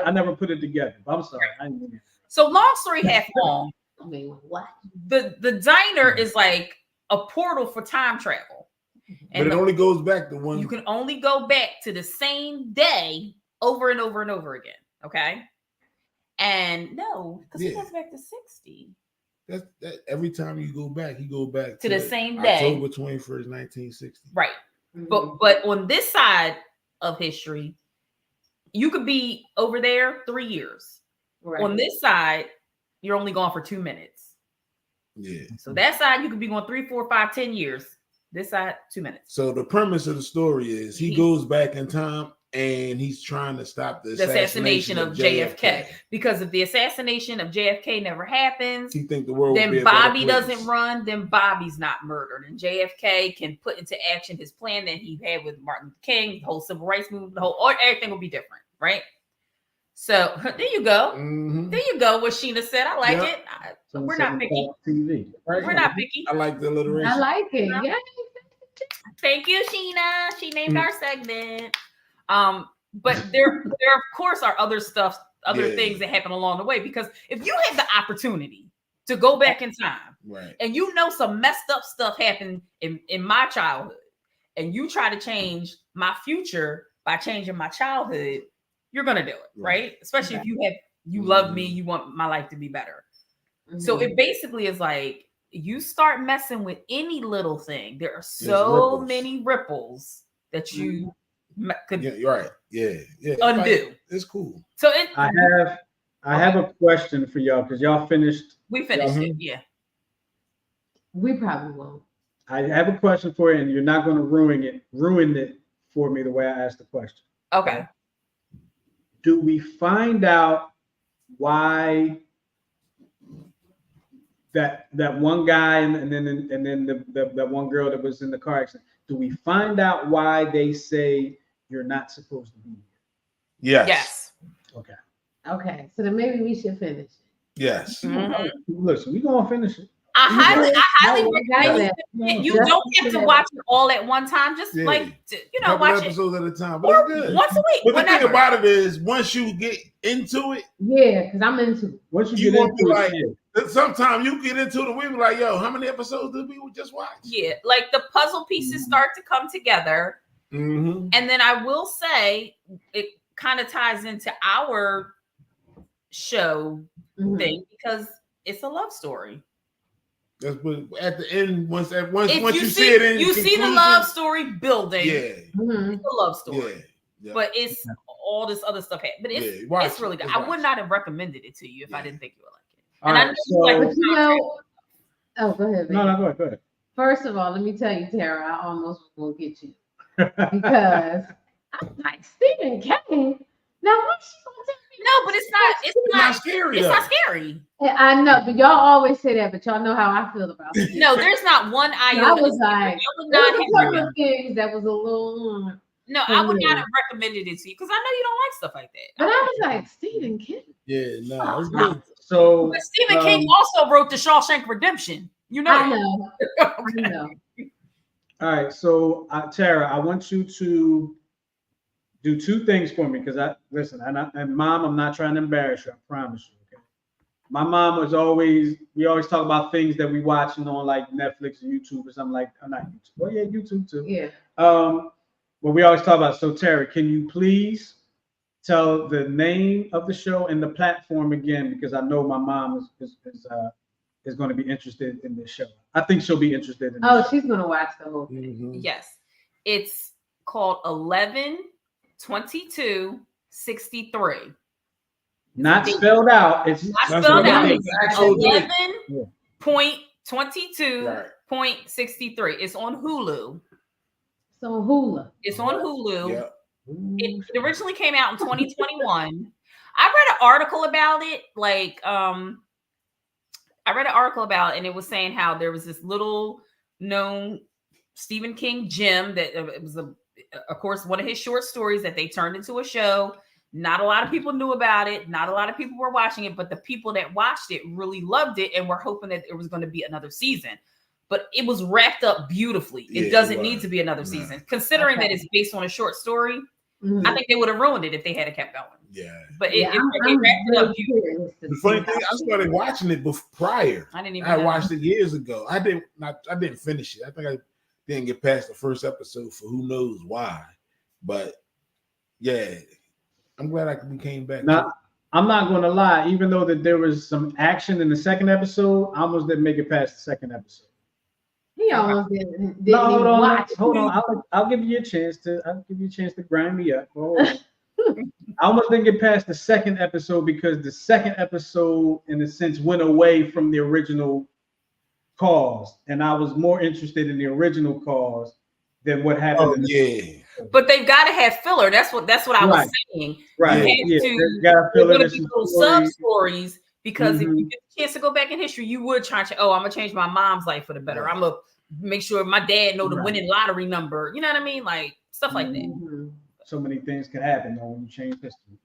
I never put it together. But I'm sorry. I didn't. So long story half long. I mean, what? The diner is like a portal for time travel. And but it only goes back to one. You can only go back to the same day over and over and over again. Okay. And no, because he goes back to 60. That every time you go back, you go back to the same day. October 21st, 1960. Right. But on this side of history, you could be over there 3 years. Right. On this side, you're only gone for 2 minutes. Yeah. So that side, you could be going 3, 4, 5, 10 years. This side, 2 minutes. So the premise of the story is he goes back in time and he's trying to stop the assassination of JFK. Because if the assassination of JFK never happens, you think the world then Bobby doesn't run, then Bobby's not murdered. And JFK can put into action his plan that he had with Martin Luther King, the whole civil rights movement, everything will be different, right? So there you go. Mm-hmm. There you go. What Sheena said. I like it. We're not picky. Right? We're not picky. I like the alliteration. I like it. Yeah. Thank you, Sheena. She named our segment. But there of course are other things that happen along the way, because if you have the opportunity to go back in time, right, and some messed up stuff happened in my childhood, and you try to change my future by changing my childhood, you're gonna do it, right? Especially if you love me, you want my life to be better. Mm-hmm. So it basically is like you start messing with any little thing. There are so many ripples that you could right. Yeah. undo. It's cool. So I have a question for y'all, because y'all finished. We finished it, yeah. We probably won't. I have a question for you, and you're not going to ruin it for me the way I asked the question. Okay. Do we find out why that one guy and then that one girl that was in the car accident? Do we find out why they say you're not supposed to be here? Yes. Okay. So then maybe we should finish it. Yes. Mm-hmm. Listen, we're gonna finish it. I highly recommend it. You don't have to watch it all at one time. Just watch episodes at a time. But or it's good. Once a week. But the thing about it is, once you get into it, because I'm into it. Once you get into it, sometimes you get into it, we be like, "Yo, how many episodes did we just watch?" Yeah, like the puzzle pieces start to come together, and then I will say it kind of ties into our show thing, because it's a love story. That's what at the end. Once you see it, you see the love story building. Yeah, it's a love story. Yeah. But it's all this other stuff. But it's really good. I would not have recommended it to you if I didn't think you would like it. And I know go ahead. No, go ahead. First of all, let me tell you, Tara, I almost won't get you because I'm like Stephen King. Now, what's she gonna tell me No, but it's not. It's not scary. It's though. not scary. I know, but y'all always say that, but y'all know how I feel about it. No, there's not one iota. I was like, I would there not was a have. couple of things that was a little. No, I would not have recommended it to you because I know you don't like stuff like that. But I was like, Stephen King. Yeah, no, it's good. So But Stephen King also wrote The Shawshank Redemption. You know. I know. I know. all right, so Tara, I want you to do two things for me because and Mom, I'm not trying to embarrass you. I promise you. Okay. My mom was we always talk about things that we watching on like Netflix or YouTube or something like. Not YouTube. Oh yeah, YouTube too. Yeah. What we always talk about. So Tara, can you please tell the name of the show and the platform again? Because I know my mom is going to be interested in this show. I think she'll be interested in this show. She's gonna watch the whole thing. Mm-hmm. Yes, it's called 11/22/63. Not spelled out. It's not spelled out. It's actual date. 11.22.63. It's on Hulu. So Hulu. It's on Hulu. Yeah. It originally came out in 2021. I read an article about it. And it was saying how there was this little known Stephen King gem that it was of course, one of his short stories that they turned into a show. Not a lot of people knew about it. Not a lot of people were watching it, but the people that watched it really loved it and were hoping that there was going to be another season. But it was wrapped up beautifully. It doesn't need to be another season. Considering that it's based on a short story, I think they would have ruined it if they had kept going. Yeah. But it wrapped it up beautifully. The funny thing, I started watching it prior. I watched it years ago. I didn't finish it. I think I didn't get past the first episode for who knows why. But yeah, I'm glad we came back. Now, I'm not going to lie. Even though that there was some action in the second episode, I almost didn't make it past the second episode. He almost didn't hold on. watch. Hold on. I'll give you a chance to. Grind me up. I almost didn't get past the second episode because the second episode, in a sense, went away from the original cause, and I was more interested in the original cause than what happened. But they've got to have filler. That's what I was saying. Right. There's going to be little sub stories because if you get a chance to go back in history, you would try to. I'm gonna change my mom's life for the better. I'm gonna make sure my dad know the winning lottery number. You know what I mean? Like stuff like that. So many things can happen when you change history.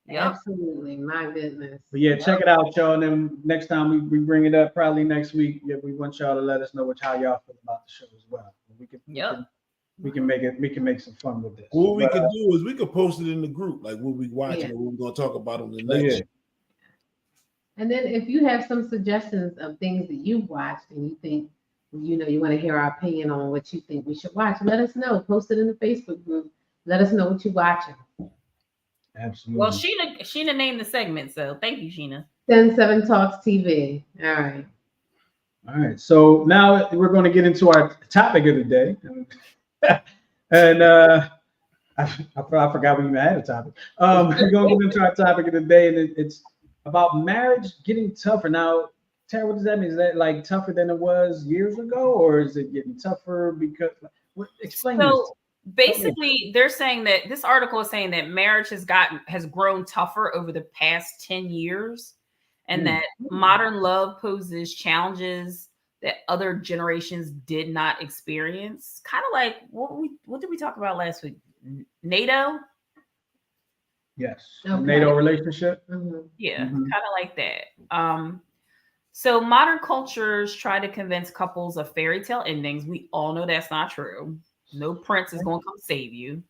Yeah, absolutely. My goodness. But yeah, check it out, y'all. And then next time we bring it up, probably next week. Yeah, we want y'all to let us know how y'all feel about the show as well. We can make some fun with this. What we can do is we could post it in the group, like what we watching and what we're gonna talk about on the next. And then if you have some suggestions of things that you've watched and you think, you want to hear our opinion on what you think we should watch, let us know. Post it in the Facebook group. Let us know what you're watching. Absolutely. Well, Sheena named the segment, so thank you, Sheena. 10-7 Talks TV. All right. So now we're going to get into our topic of the day. And I forgot we even had a topic. We're going to get into our topic of the day, and it's about marriage getting tougher. Now, Tara, what does that mean? Is that like tougher than it was years ago, or is it getting tougher because? Explain this. Basically, they're saying that this article is saying that marriage has grown tougher over the past 10 years, and that modern love poses challenges that other generations did not experience. Kind of like what did we talk about last week? NATO. Yes. Okay. NATO relationship. Yeah, kind of like that. So modern cultures try to convince couples of fairy tale endings. We all know that's not true. No prince is going to come save you.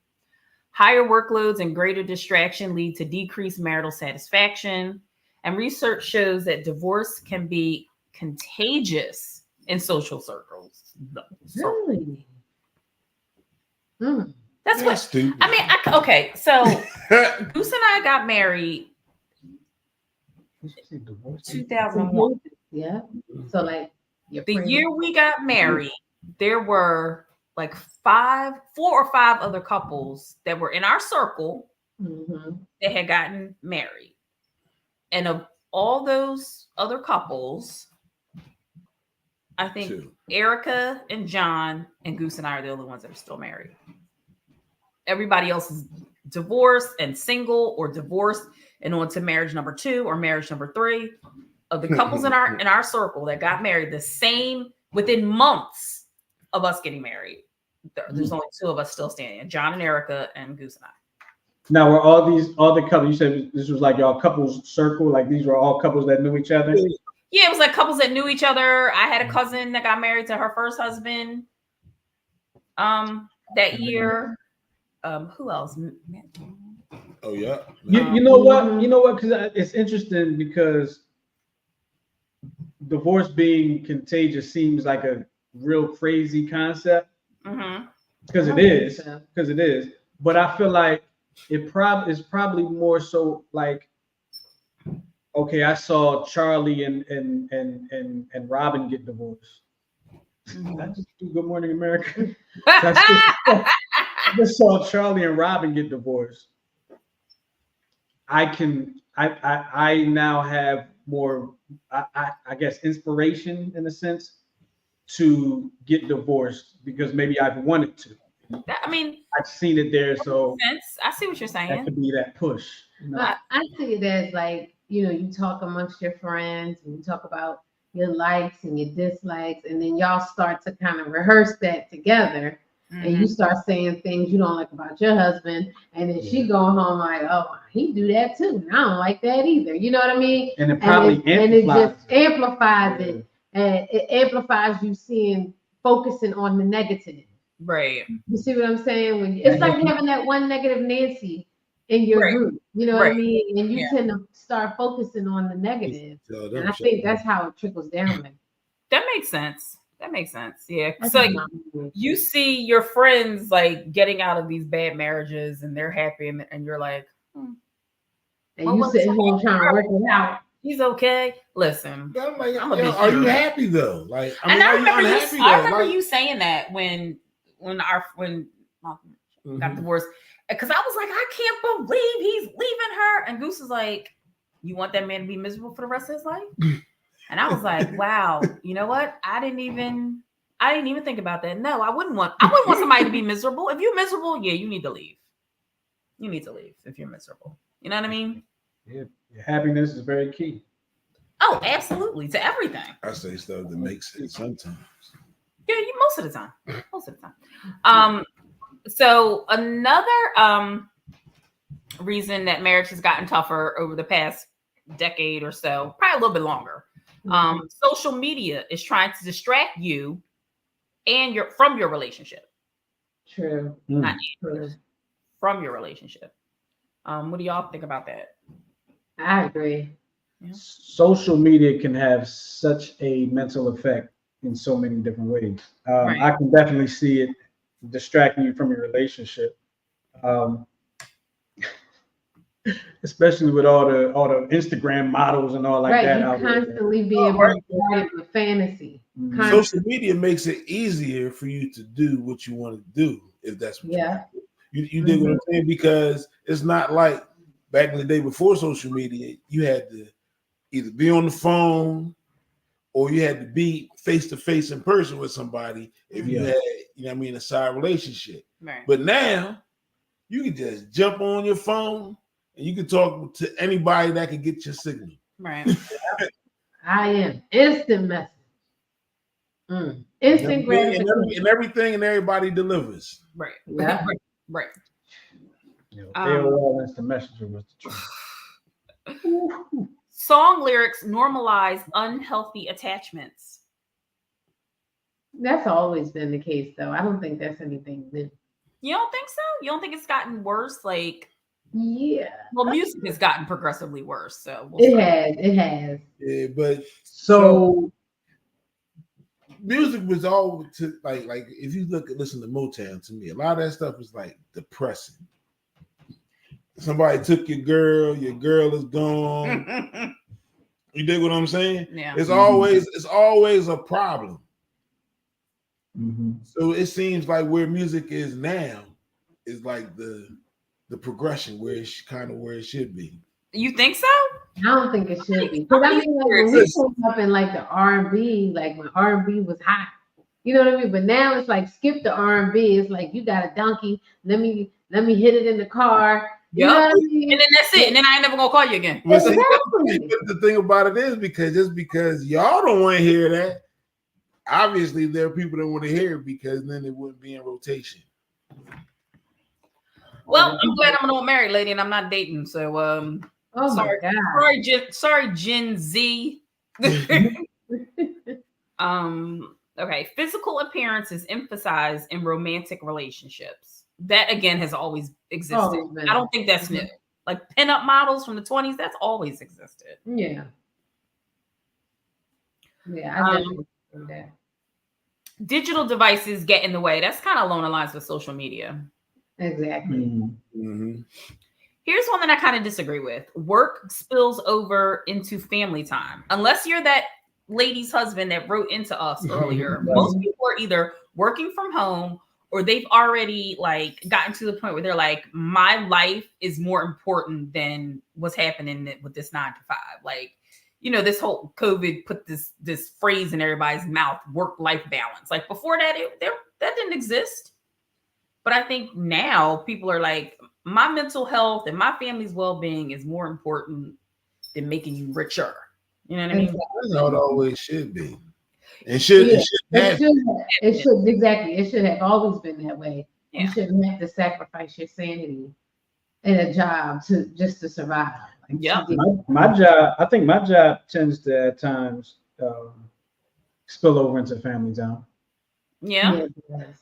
Higher workloads and greater distraction lead to decreased marital satisfaction. And research shows that divorce can be contagious in social circles. Really? That's what stupid. I mean. Okay, so Goose and I got married 2001. Yeah. So like the year we got married, there were like 4 or 5 other couples that were in our circle that had gotten married. And of all those other couples, I think Erica and John and Goose and I are the only ones that are still married. Everybody else is divorced and single or divorced and on to marriage number 2 or marriage number 3. Of the couples in our circle that got married the same within months of us getting married, there's only 2 of us still standing: John and Erica, and Goose and I. Now, were all the couples? You said this was like y'all couples circle. Like these were all couples that knew each other. Yeah, it was like couples that knew each other. I had a cousin that got married to her first husband that year. Who else? Oh yeah. You know what? You know what? Because it's interesting because divorce being contagious seems like a real crazy concept. Because it is. Because it is. But I feel like it's probably more so like, okay, I saw Charlie and Robin get divorced. I just do Good Morning America. I just saw Charlie and Robin get divorced. I now have more, I guess, inspiration in a sense to get divorced because maybe I've wanted to. I mean, I've seen it there, so I see what you're saying. That could be that push. You know? I see it as like, you talk amongst your friends and you talk about your likes and your dislikes, and then y'all start to kind of rehearse that together. And you start saying things you don't like about your husband, and then she go home like, oh, he do that too, and I don't like that either. You know what I mean? And it probably amplifies it, and it amplifies you focusing on the negative. Right. You see what I'm saying? It's like having that one negative Nancy in your group. You know what I mean? And you tend to start focusing on the negative, and I think that's how it trickles down. That makes sense. Yeah. It's like you see your friends like getting out of these bad marriages and they're happy, and you're like, and you sitting home trying to work it out. He's okay. Listen, I'm like, are you happy though? Like, I remember you saying that when got divorced, because I was like, I can't believe he's leaving her, and Goose is like, you want that man to be miserable for the rest of his life? And I was like, wow, you know what? I didn't even think about that. No, I wouldn't want somebody to be miserable. If you're miserable, yeah, you need to leave. You need to leave if you're miserable. You know what I mean? Yeah, your happiness is very key. Oh, absolutely, to everything. I say stuff that makes sense sometimes. Yeah, most of the time. So another reason that marriage has gotten tougher over the past decade or so, probably a little bit longer. Social media is trying to distract you and from your relationship. True. Not true. From your relationship. What do y'all think about that? I agree. Yeah. Social media can have such a mental effect in so many different ways. I can definitely see it distracting you from your relationship. Especially with all the Instagram models and all like that. Right, you constantly being bombarded with fantasy. Social media makes it easier for you to do what you want to do, if that's what you dig what I'm saying? Because it's not like back in the day before social media, you had to either be on the phone or you had to be face to face in person with somebody if you had, a side relationship. Right. But now you can just jump on your phone and you can talk to anybody that can get your signal. Right. I am instant message. Instant gratification. And everything and everybody delivers. Right. Yeah. Right. AOL Instant Messenger was the truth. Song lyrics normalize unhealthy attachments. That's always been the case, though. I don't think that's anything new. You don't think so? You don't think it's gotten worse? Like, yeah. Well, music has gotten progressively worse, so it has. Yeah, but so music was all to like if you listen to Motown, to me, a lot of that stuff was like depressing. Somebody took your girl is gone. You dig what I'm saying? Yeah. It's always a problem. Mm-hmm. So it seems like where music is now is like the progression where it's kind of where it should be. You think so? I don't think it should be. Because I mean, like, when we came up in like the R&B, like when R&B was hot, you know what I mean? But now it's like skip the R&B. It's like you got a donkey. Let me hit it in the car. You know what I And mean? then that's it. And then I ain't never gonna call you again. But see, Exactly. but the thing about it is because y'all don't want to hear that. Obviously, there are people that want to hear it because then it wouldn't be in rotation. Well, I'm glad I'm an old married lady and I'm not dating. So Oh sorry. my God. Sorry, Gen Z. Okay. Physical appearance is emphasized in romantic relationships. That again has always existed. Always been. I don't think that's new. Like pinup models from the 20s, that's always existed. Yeah. Yeah, I definitely do that. Digital devices get in the way. That's kind of along the lines with social media. Exactly. Mm-hmm. Here's one that I kind of disagree with. Work spills over into family time. Unless you're that lady's husband that wrote into us earlier, most people are either working from home or they've already like gotten to the point where they're like, my life is more important than what's happening with this 9 to 5. Like, you know, this whole COVID put this phrase in everybody's mouth, work-life balance. Like before that, that didn't exist. But I think now people are like, my mental health and my family's well-being is more important than making you richer. You know what I mean? That's how it always should be. It should exactly. It should have always been that way. Yeah. You shouldn't have to sacrifice your sanity in a job just to survive. Like, yeah. My job, I think my job tends to at times spill over into family time. Yeah.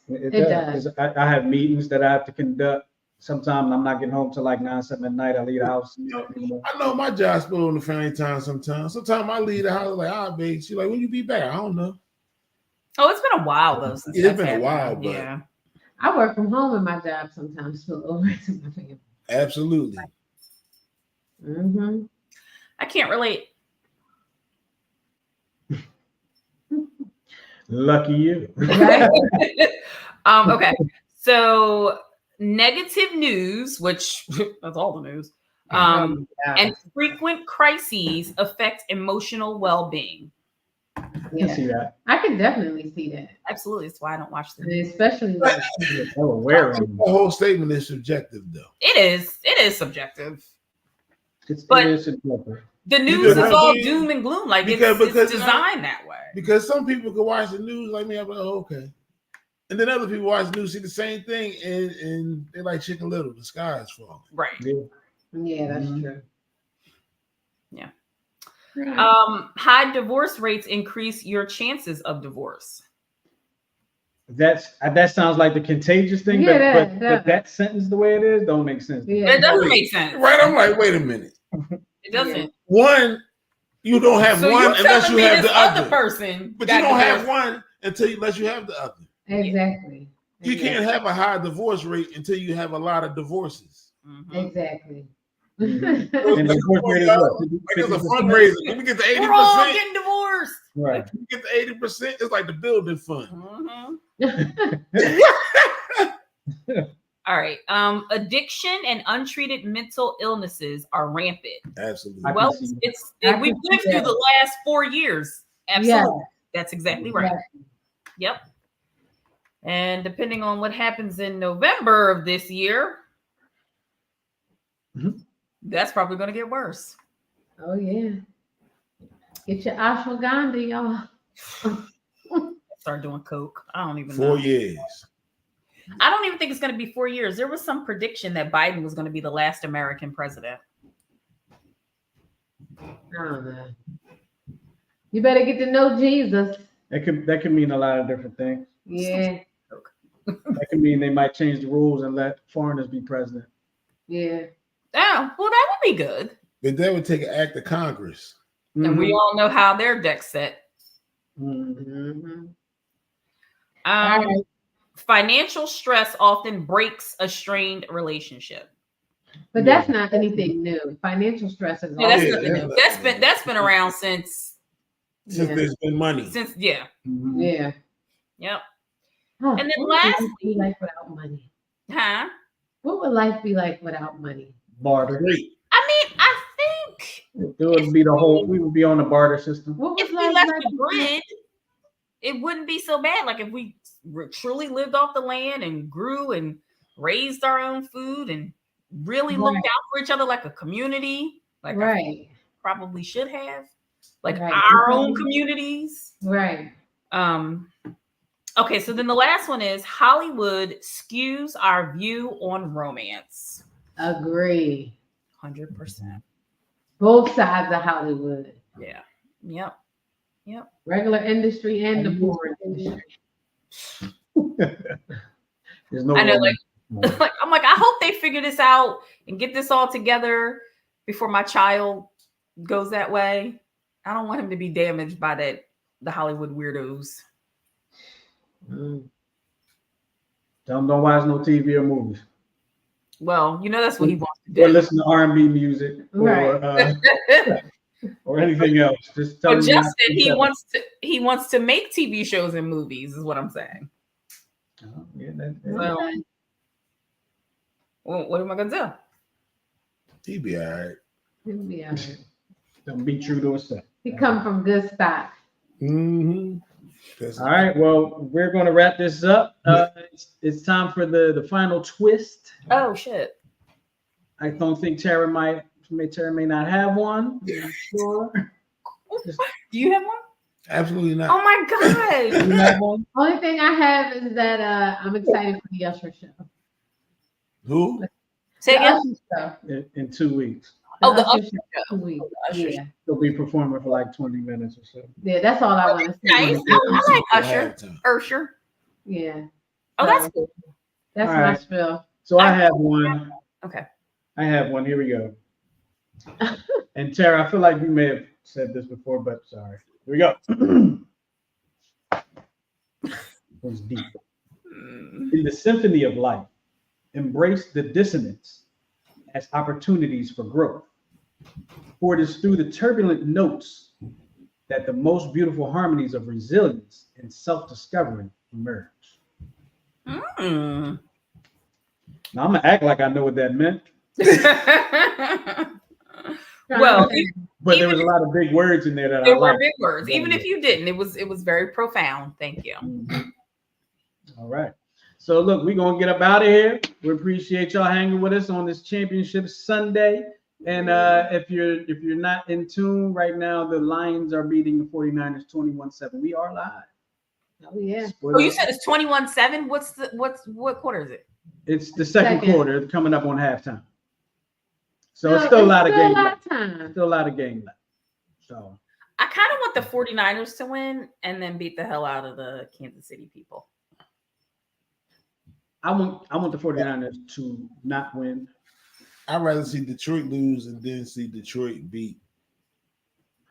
It does. I have meetings that I have to conduct. Sometimes I'm not getting home till like 9, 7 at night. I leave the house. I know my job spill on the family time sometimes. Sometimes I leave the house like, babe. She's like, when you be back? I don't know. Oh, it's been a while though. Since It's been a while, but yeah. I work from home and my job sometimes spill over to my family. Absolutely. Mm-hmm. I can't relate. Lucky you. Right? Okay. So negative news, which that's all the news, and frequent crises affect emotional well-being. I can see that. I can definitely see that. Absolutely. That's why I don't watch them. Especially like The whole statement is subjective, though. It is subjective. It is subjective. The news is all doom and gloom. Like because it's designed that way. Because some people can watch the news like me, I'm like, oh, okay. And then other people watch the news, see the same thing, and they're like Chicken Little, the sky is falling. Right. Yeah, that's true. Yeah. High divorce rates increase your chances of divorce. That sounds like the contagious thing, Yeah, but that sentence the way it is don't make sense. Yeah. It doesn't make sense. Right? I'm like, wait a minute. It doesn't. One, you don't have So one unless you have the other person. But you don't have one unless you have the other. Exactly. You can't have a high divorce rate until you have a lot of divorces. Mm-hmm. Exactly. And the divorce rate is what? Like it's a fundraiser. When we get to 80%, We're all getting divorced. Right. we get to 80%, it's like the building fund. Mm-hmm. All right. Addiction and untreated mental illnesses are rampant. Absolutely. Well, we've lived through the last 4 years. Absolutely. Yeah. That's exactly right. Yep. And depending on what happens in November of this year, that's probably going to get worse. Oh, yeah. Get your ashwagandha, y'all. Start doing coke. I don't even know. 4 years. I don't even think it's going to be 4 years. There was some prediction that Biden was going to be the last American president. I don't know. You better get to know Jesus. That could mean a lot of different things. Yeah. That could mean they might change the rules and let foreigners be president. Yeah. Oh, well, that would be good. But that would take an act of Congress. And we all know how their deck's set. Mm-hmm. Financial stress often breaks a strained relationship. But that's not anything new. Financial stress is that's nothing new. That's been around since there's been money. Yeah. Yep. Huh. And then what lastly, would life be like without money? Huh? What would life be like without money? Barter. I mean, I think it would be we would be on the barter system. If we left the grid, it wouldn't be so bad. Like if we truly lived off the land and grew and raised our own food and really looked out for each other like a community, like right. probably should have, like Right. our own communities. Right. Okay, so then the last one is Hollywood skews our view on romance. Agree. 100%. Both sides of Hollywood. Yeah. Yep. Regular industry and the porn industry. There's no. I know, like I'm like, I hope they figure this out and get this all together before my child goes that way. I don't want him to be damaged by the Hollywood weirdos. Don't watch no TV or movies. Well, that's what he wants to do. Or listen to R&B music, Right. or anything else. Just tell But him not Justin, to he wants to make TV shows and movies, is what I'm saying. Oh, yeah, that, So, well, what am I gonna do? He be all right. He'll be all right. don't be true to himself. He come from good stock. Mm-hmm. All right, well, we're going to wrap this up. It's time for the final twist. Oh shit! I don't think Tara may not have one. I'm sure. Do you have one? Absolutely not. Oh my god! You have one? Only thing I have is that I'm excited for the Usher show. Who? Say The again. Usher show. In 2 weeks. Oh, the Usher Usher show. 2 weeks. Usher Yeah. They'll be performing for like 20 minutes or so. Yeah, that's all I want to see. Nice. I like Usher. Halftime. Usher. Yeah. Oh, that's cool. That's All my right. spiel. So I have one. Okay. I have one. Here we go. And Tara, I feel like you may have said this before, but sorry. Here we go. It was deep. In the symphony of life, embrace the dissonance as opportunities for growth. For it is through the turbulent notes that the most beautiful harmonies of resilience and self-discovery emerge. Mm. Now I'm gonna act like I know what that meant, Well, but there was a lot of big words in there that there I were like. big words. Even if you didn't, it was very profound. Thank you. All right. So look, we're gonna get up out of here. We appreciate y'all hanging with us on this championship Sunday. And if you're not in tune right now, the Lions are beating the 49ers 21-7. We are live. Oh yeah. Oh, you said it's 21-7. What quarter is it? It's the second Second. quarter coming up on halftime. So No, it's still a lot of still game a lot left. of time. Still a lot of game left. So I kind of want the 49ers to win and then beat the hell out of the Kansas City people. I want the 49ers to not win. I'd rather see Detroit lose and then see Detroit beat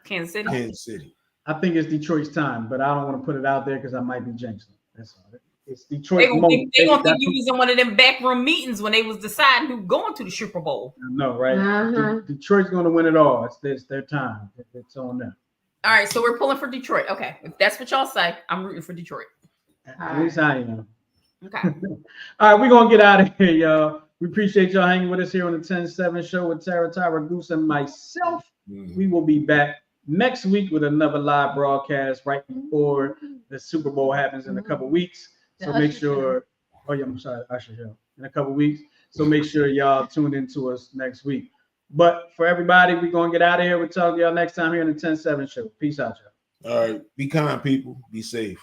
Kansas City. Kansas City. I think it's Detroit's time, but I don't want to put it out there because I might be jinxing. That's all. It's They Detroit's gonna moment. think you was in one of them backroom meetings when they was deciding who going to the Super Bowl. No, right? Uh-huh. Detroit's going to win it all. It's their time. It's on them. All right, so we're pulling for Detroit. Okay, if that's what y'all say, I'm rooting for Detroit. At least I am. Okay. All right, we're going to get out of here, y'all. We appreciate y'all hanging with us here on the 10-7 show with Tara, Tyra, Goose, and myself. Mhm. We will be back next week with another live broadcast right before the Super Bowl happens in a couple weeks. So The make Usher sure, oh yeah, I'm sorry, Usher Hill, in a couple weeks. So make sure y'all tune into us next week. But for everybody, we're going to get out of here. We'll talk to y'all next time here on the 10-7 show. Peace out, y'all. All right. Be kind, people. Be safe.